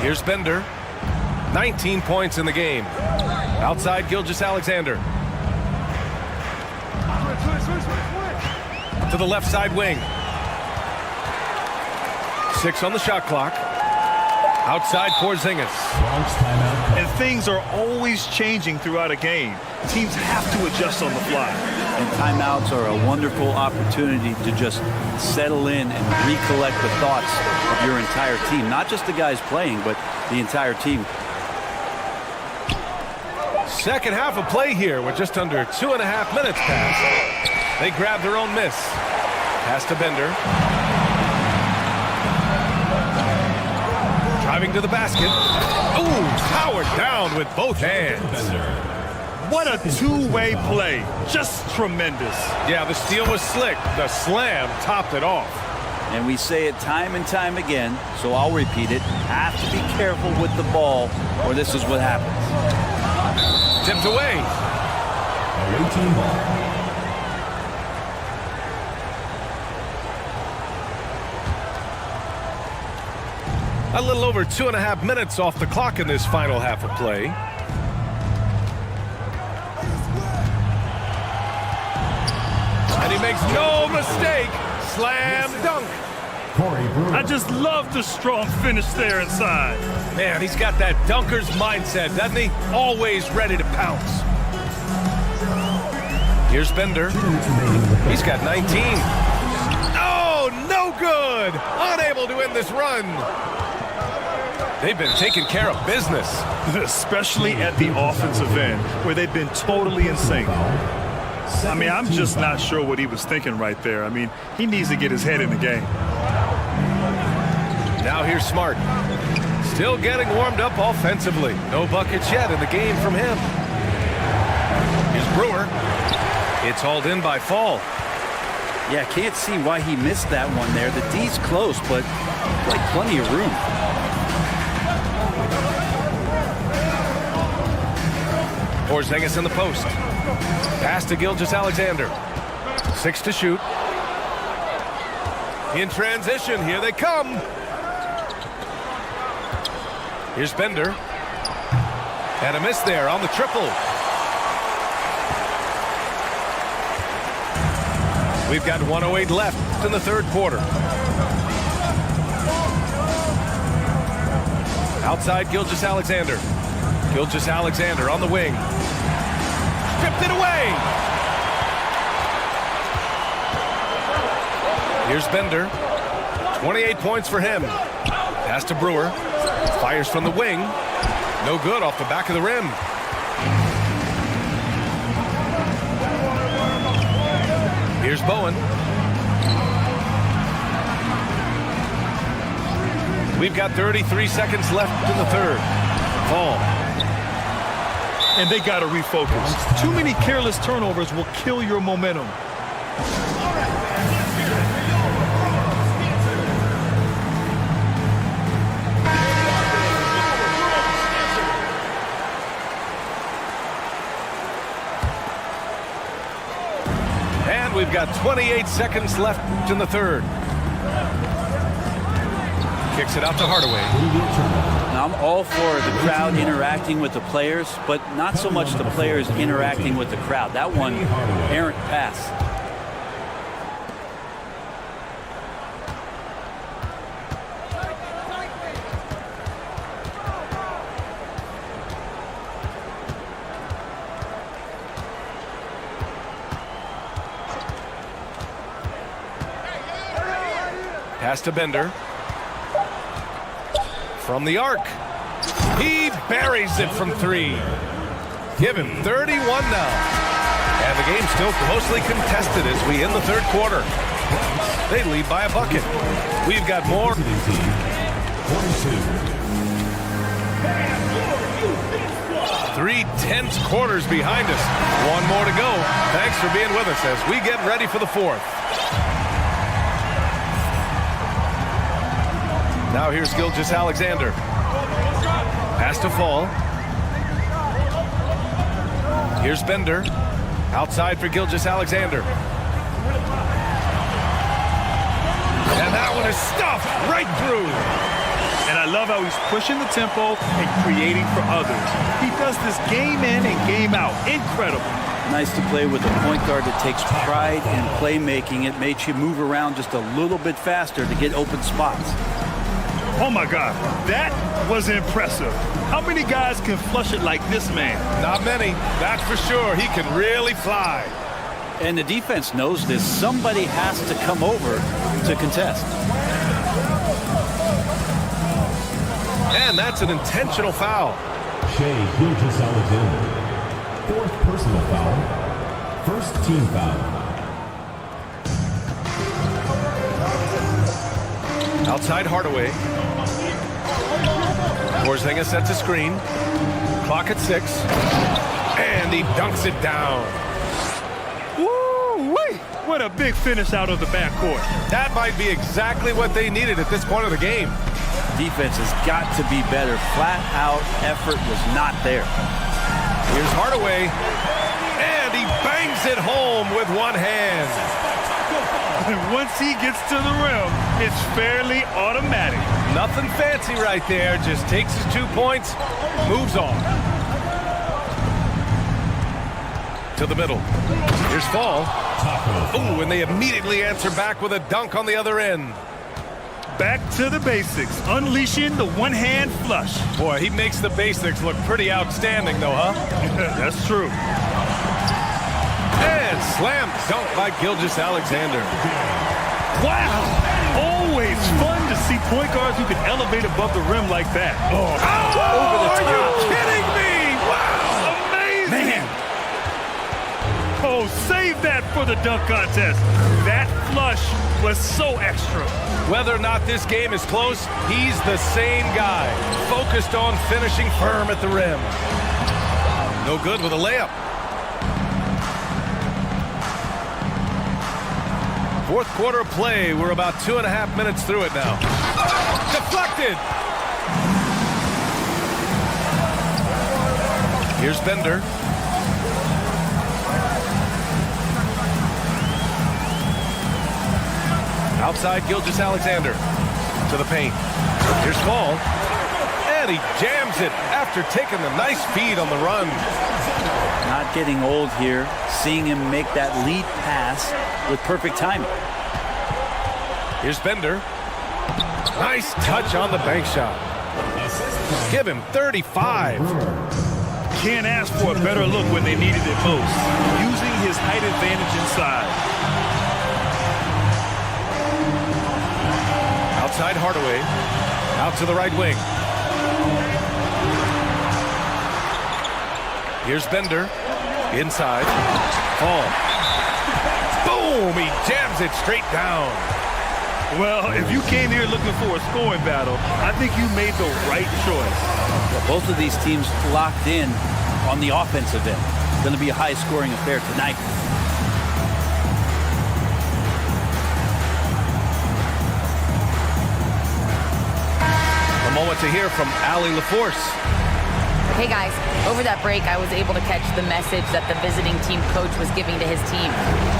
Here's Bender. 19 points in the game. Outside Gilgeous-Alexander. to the left side wing. 6 on the shot clock. Outside Porzingis. And things are always changing throughout a game. Teams have to adjust on the fly. And timeouts are a wonderful opportunity to just settle in and recollect the thoughts of your entire team. Not just the guys playing, but the entire team. Second half of play here with just under 2.5 minutes passed. They grab their own miss. Pass to Bender. Driving to the basket. Ooh, powered down with both hands. What a two-way play. Just tremendous. Yeah, the steal was slick. The slam topped it off. And we say it time and time again, so I'll repeat it. Have to be careful with the ball, or this is what happens. Tipped away. Away team ball. A little over 2.5 minutes off the clock in this final half of play. And he makes no mistake. Slam dunk. I just love the strong finish there inside. Man, he's got that dunker's mindset, doesn't he? Always ready to pounce. Here's Bender. He's got 19. Oh, no good. Unable to end this run. They've been taking care of business. Especially at the offensive end, where they've been totally in sync. I mean, I'm just not sure what he was thinking right there. I mean, he needs to get his head in the game. Now here's Smart. Still getting warmed up offensively. No buckets yet in the game from him. Here's Brewer. It's hauled in by Fall. Yeah, can't see why he missed that one there. The D's close, but like plenty of room. Porzingis in the post. Pass to Gilgeous-Alexander. 6 to shoot. In transition, here they come. Here's Bender. And a miss there on the triple. We've got 1:08 left in the third quarter. Outside Gilgeous-Alexander. Gilgeous-Alexander on the wing. Stripped it away. Here's Bender. 28 points for him. Pass to Brewer. Fires from the wing. No good off the back of the rim. Here's Bowen. We've got 33 seconds left in the third. Fall. And they got to refocus. Too many careless turnovers will kill your momentum. And we've got 28 seconds left in the third. Kicks it out to Hardaway. Now, I'm all for the crowd interacting with the players, but not so much the players interacting with the crowd. That one, errant pass. Pass to Bender. From the arc. He buries it from 3. Give him 31 now. And the game's still closely contested as we end the third quarter. They lead by a bucket. We've got more. 3 tense quarters behind us. One more to go. Thanks for being with us as we get ready for the fourth. Now here's Gilgeous-Alexander. Pass to Fall. Here's Bender. Outside for Gilgeous-Alexander. And that one is stuffed right through. And I love how he's pushing the tempo and creating for others. He does this game in and game out. Incredible. Nice to play with a point guard that takes pride in playmaking. It makes you move around just a little bit faster to get open spots. Oh, my God. That was impressive. How many guys can flush it like this man? Not many, that's for sure. He can really fly. And the defense knows this. Somebody has to come over to contest. And that's an intentional foul. Shea Gilgeous-Alexander. 4th personal foul. 1st team foul. Outside Hardaway. Porzingis sets a screen. Clock at 6. And he dunks it down. Woo-wee! What a big finish out of the backcourt. That might be exactly what they needed at this point of the game. Defense has got to be better. Flat out effort was not there. Here's Hardaway. And he bangs it home with one hand. And once he gets to the rim, it's fairly automatic. Nothing fancy right there. Just takes his 2 points, moves on. To the middle. Here's Fall. Ooh, and they immediately answer back with a dunk on the other end. Back to the basics, unleashing the one-hand flush. Boy, he makes the basics look pretty outstanding, though, huh? That's true. And slam dunk by Gilgeous-Alexander. Wow! Always fun to see point guards who can elevate above the rim like that. Oh, over the top. Are you kidding me? Wow! Amazing! Man. Oh, save that for the dunk contest. That flush was so extra. Whether or not this game is close, he's the same guy, focused on finishing firm at the rim. No good with a layup. 4th quarter of play. We're about 2.5 minutes through it now. Deflected. Here's Bender. Outside Gilgeous-Alexander to the paint. Here's Fall. And he jams it after taking a nice feed on the run. Not getting old here. Seeing him make that lead pass with perfect timing. Here's Bender. Nice touch on the bank shot. Give him 35. Can't ask for a better look when they needed it most. Using his height advantage inside. Outside Hardaway. Out to the right wing. Here's Bender. Inside. Fall. Boom! He jams it straight down. Well, if you came here looking for a scoring battle, I think you made the right choice. Well, both of these teams locked in on the offensive end. It's going to be a high-scoring affair tonight. A moment to hear from Allie LaForce. Hey guys, over that break I was able to catch the message that the visiting team coach was giving to his team.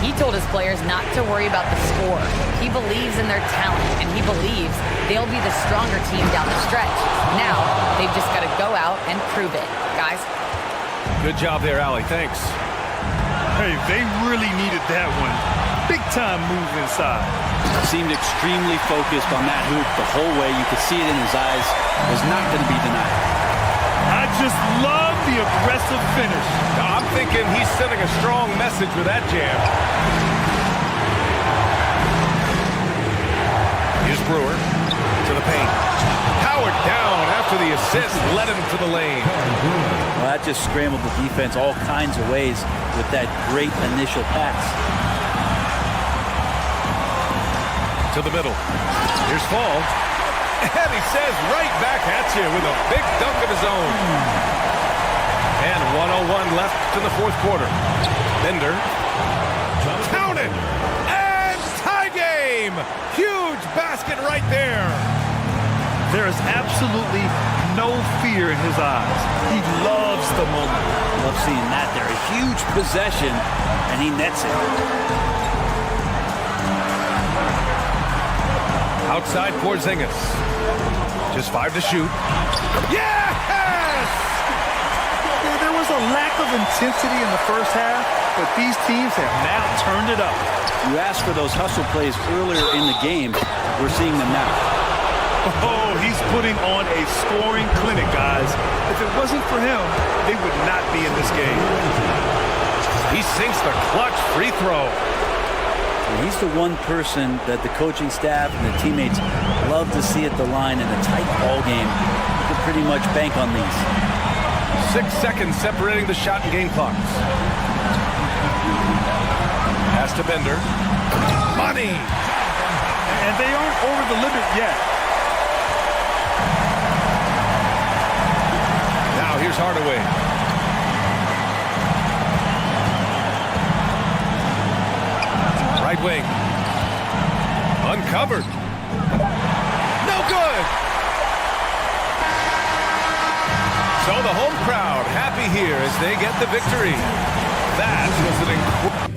He told his players not to worry about the score. He believes in their talent, and he believes they'll be the stronger team down the stretch. Now, they've just got to go out and prove it. Guys? Good job there, Allie. Thanks. Hey, they really needed that one. Big time move inside. Seemed extremely focused on that hoop the whole way. You could see it in his eyes. Was not going to be denied. I just love the aggressive finish. I'm thinking he's sending a strong message with that jam. Here's Brewer to the paint. Howard down after the assist led him to the lane. Well, that just scrambled the defense all kinds of ways with that great initial pass. To the middle. Here's Fall. And he says right back at you with a big dunk of his own. And 1:01 left in the 4th quarter. Bender. Counted. And tie game. Huge basket right there. There is absolutely no fear in his eyes. He loves the moment. Love seeing that there. A huge possession, and he nets it. Outside Porzingis. Just 5 to shoot. Yes! There was a lack of intensity in the first half, but these teams have now turned it up. You asked for those hustle plays earlier in the game. We're seeing them now. Oh, he's putting on a scoring clinic, guys. If it wasn't for him, they would not be in this game. He sinks the clutch free throw. And he's the one person that the coaching staff and the teammates love to see at the line in a tight ball game. You can pretty much bank on these. 6 seconds separating the shot and game clocks. Pass to Bender. Money! And they aren't over the limit yet. Now here's Hardaway. Right wing. Uncovered. No good! So the home crowd happy here as they get the victory. That was an incredible...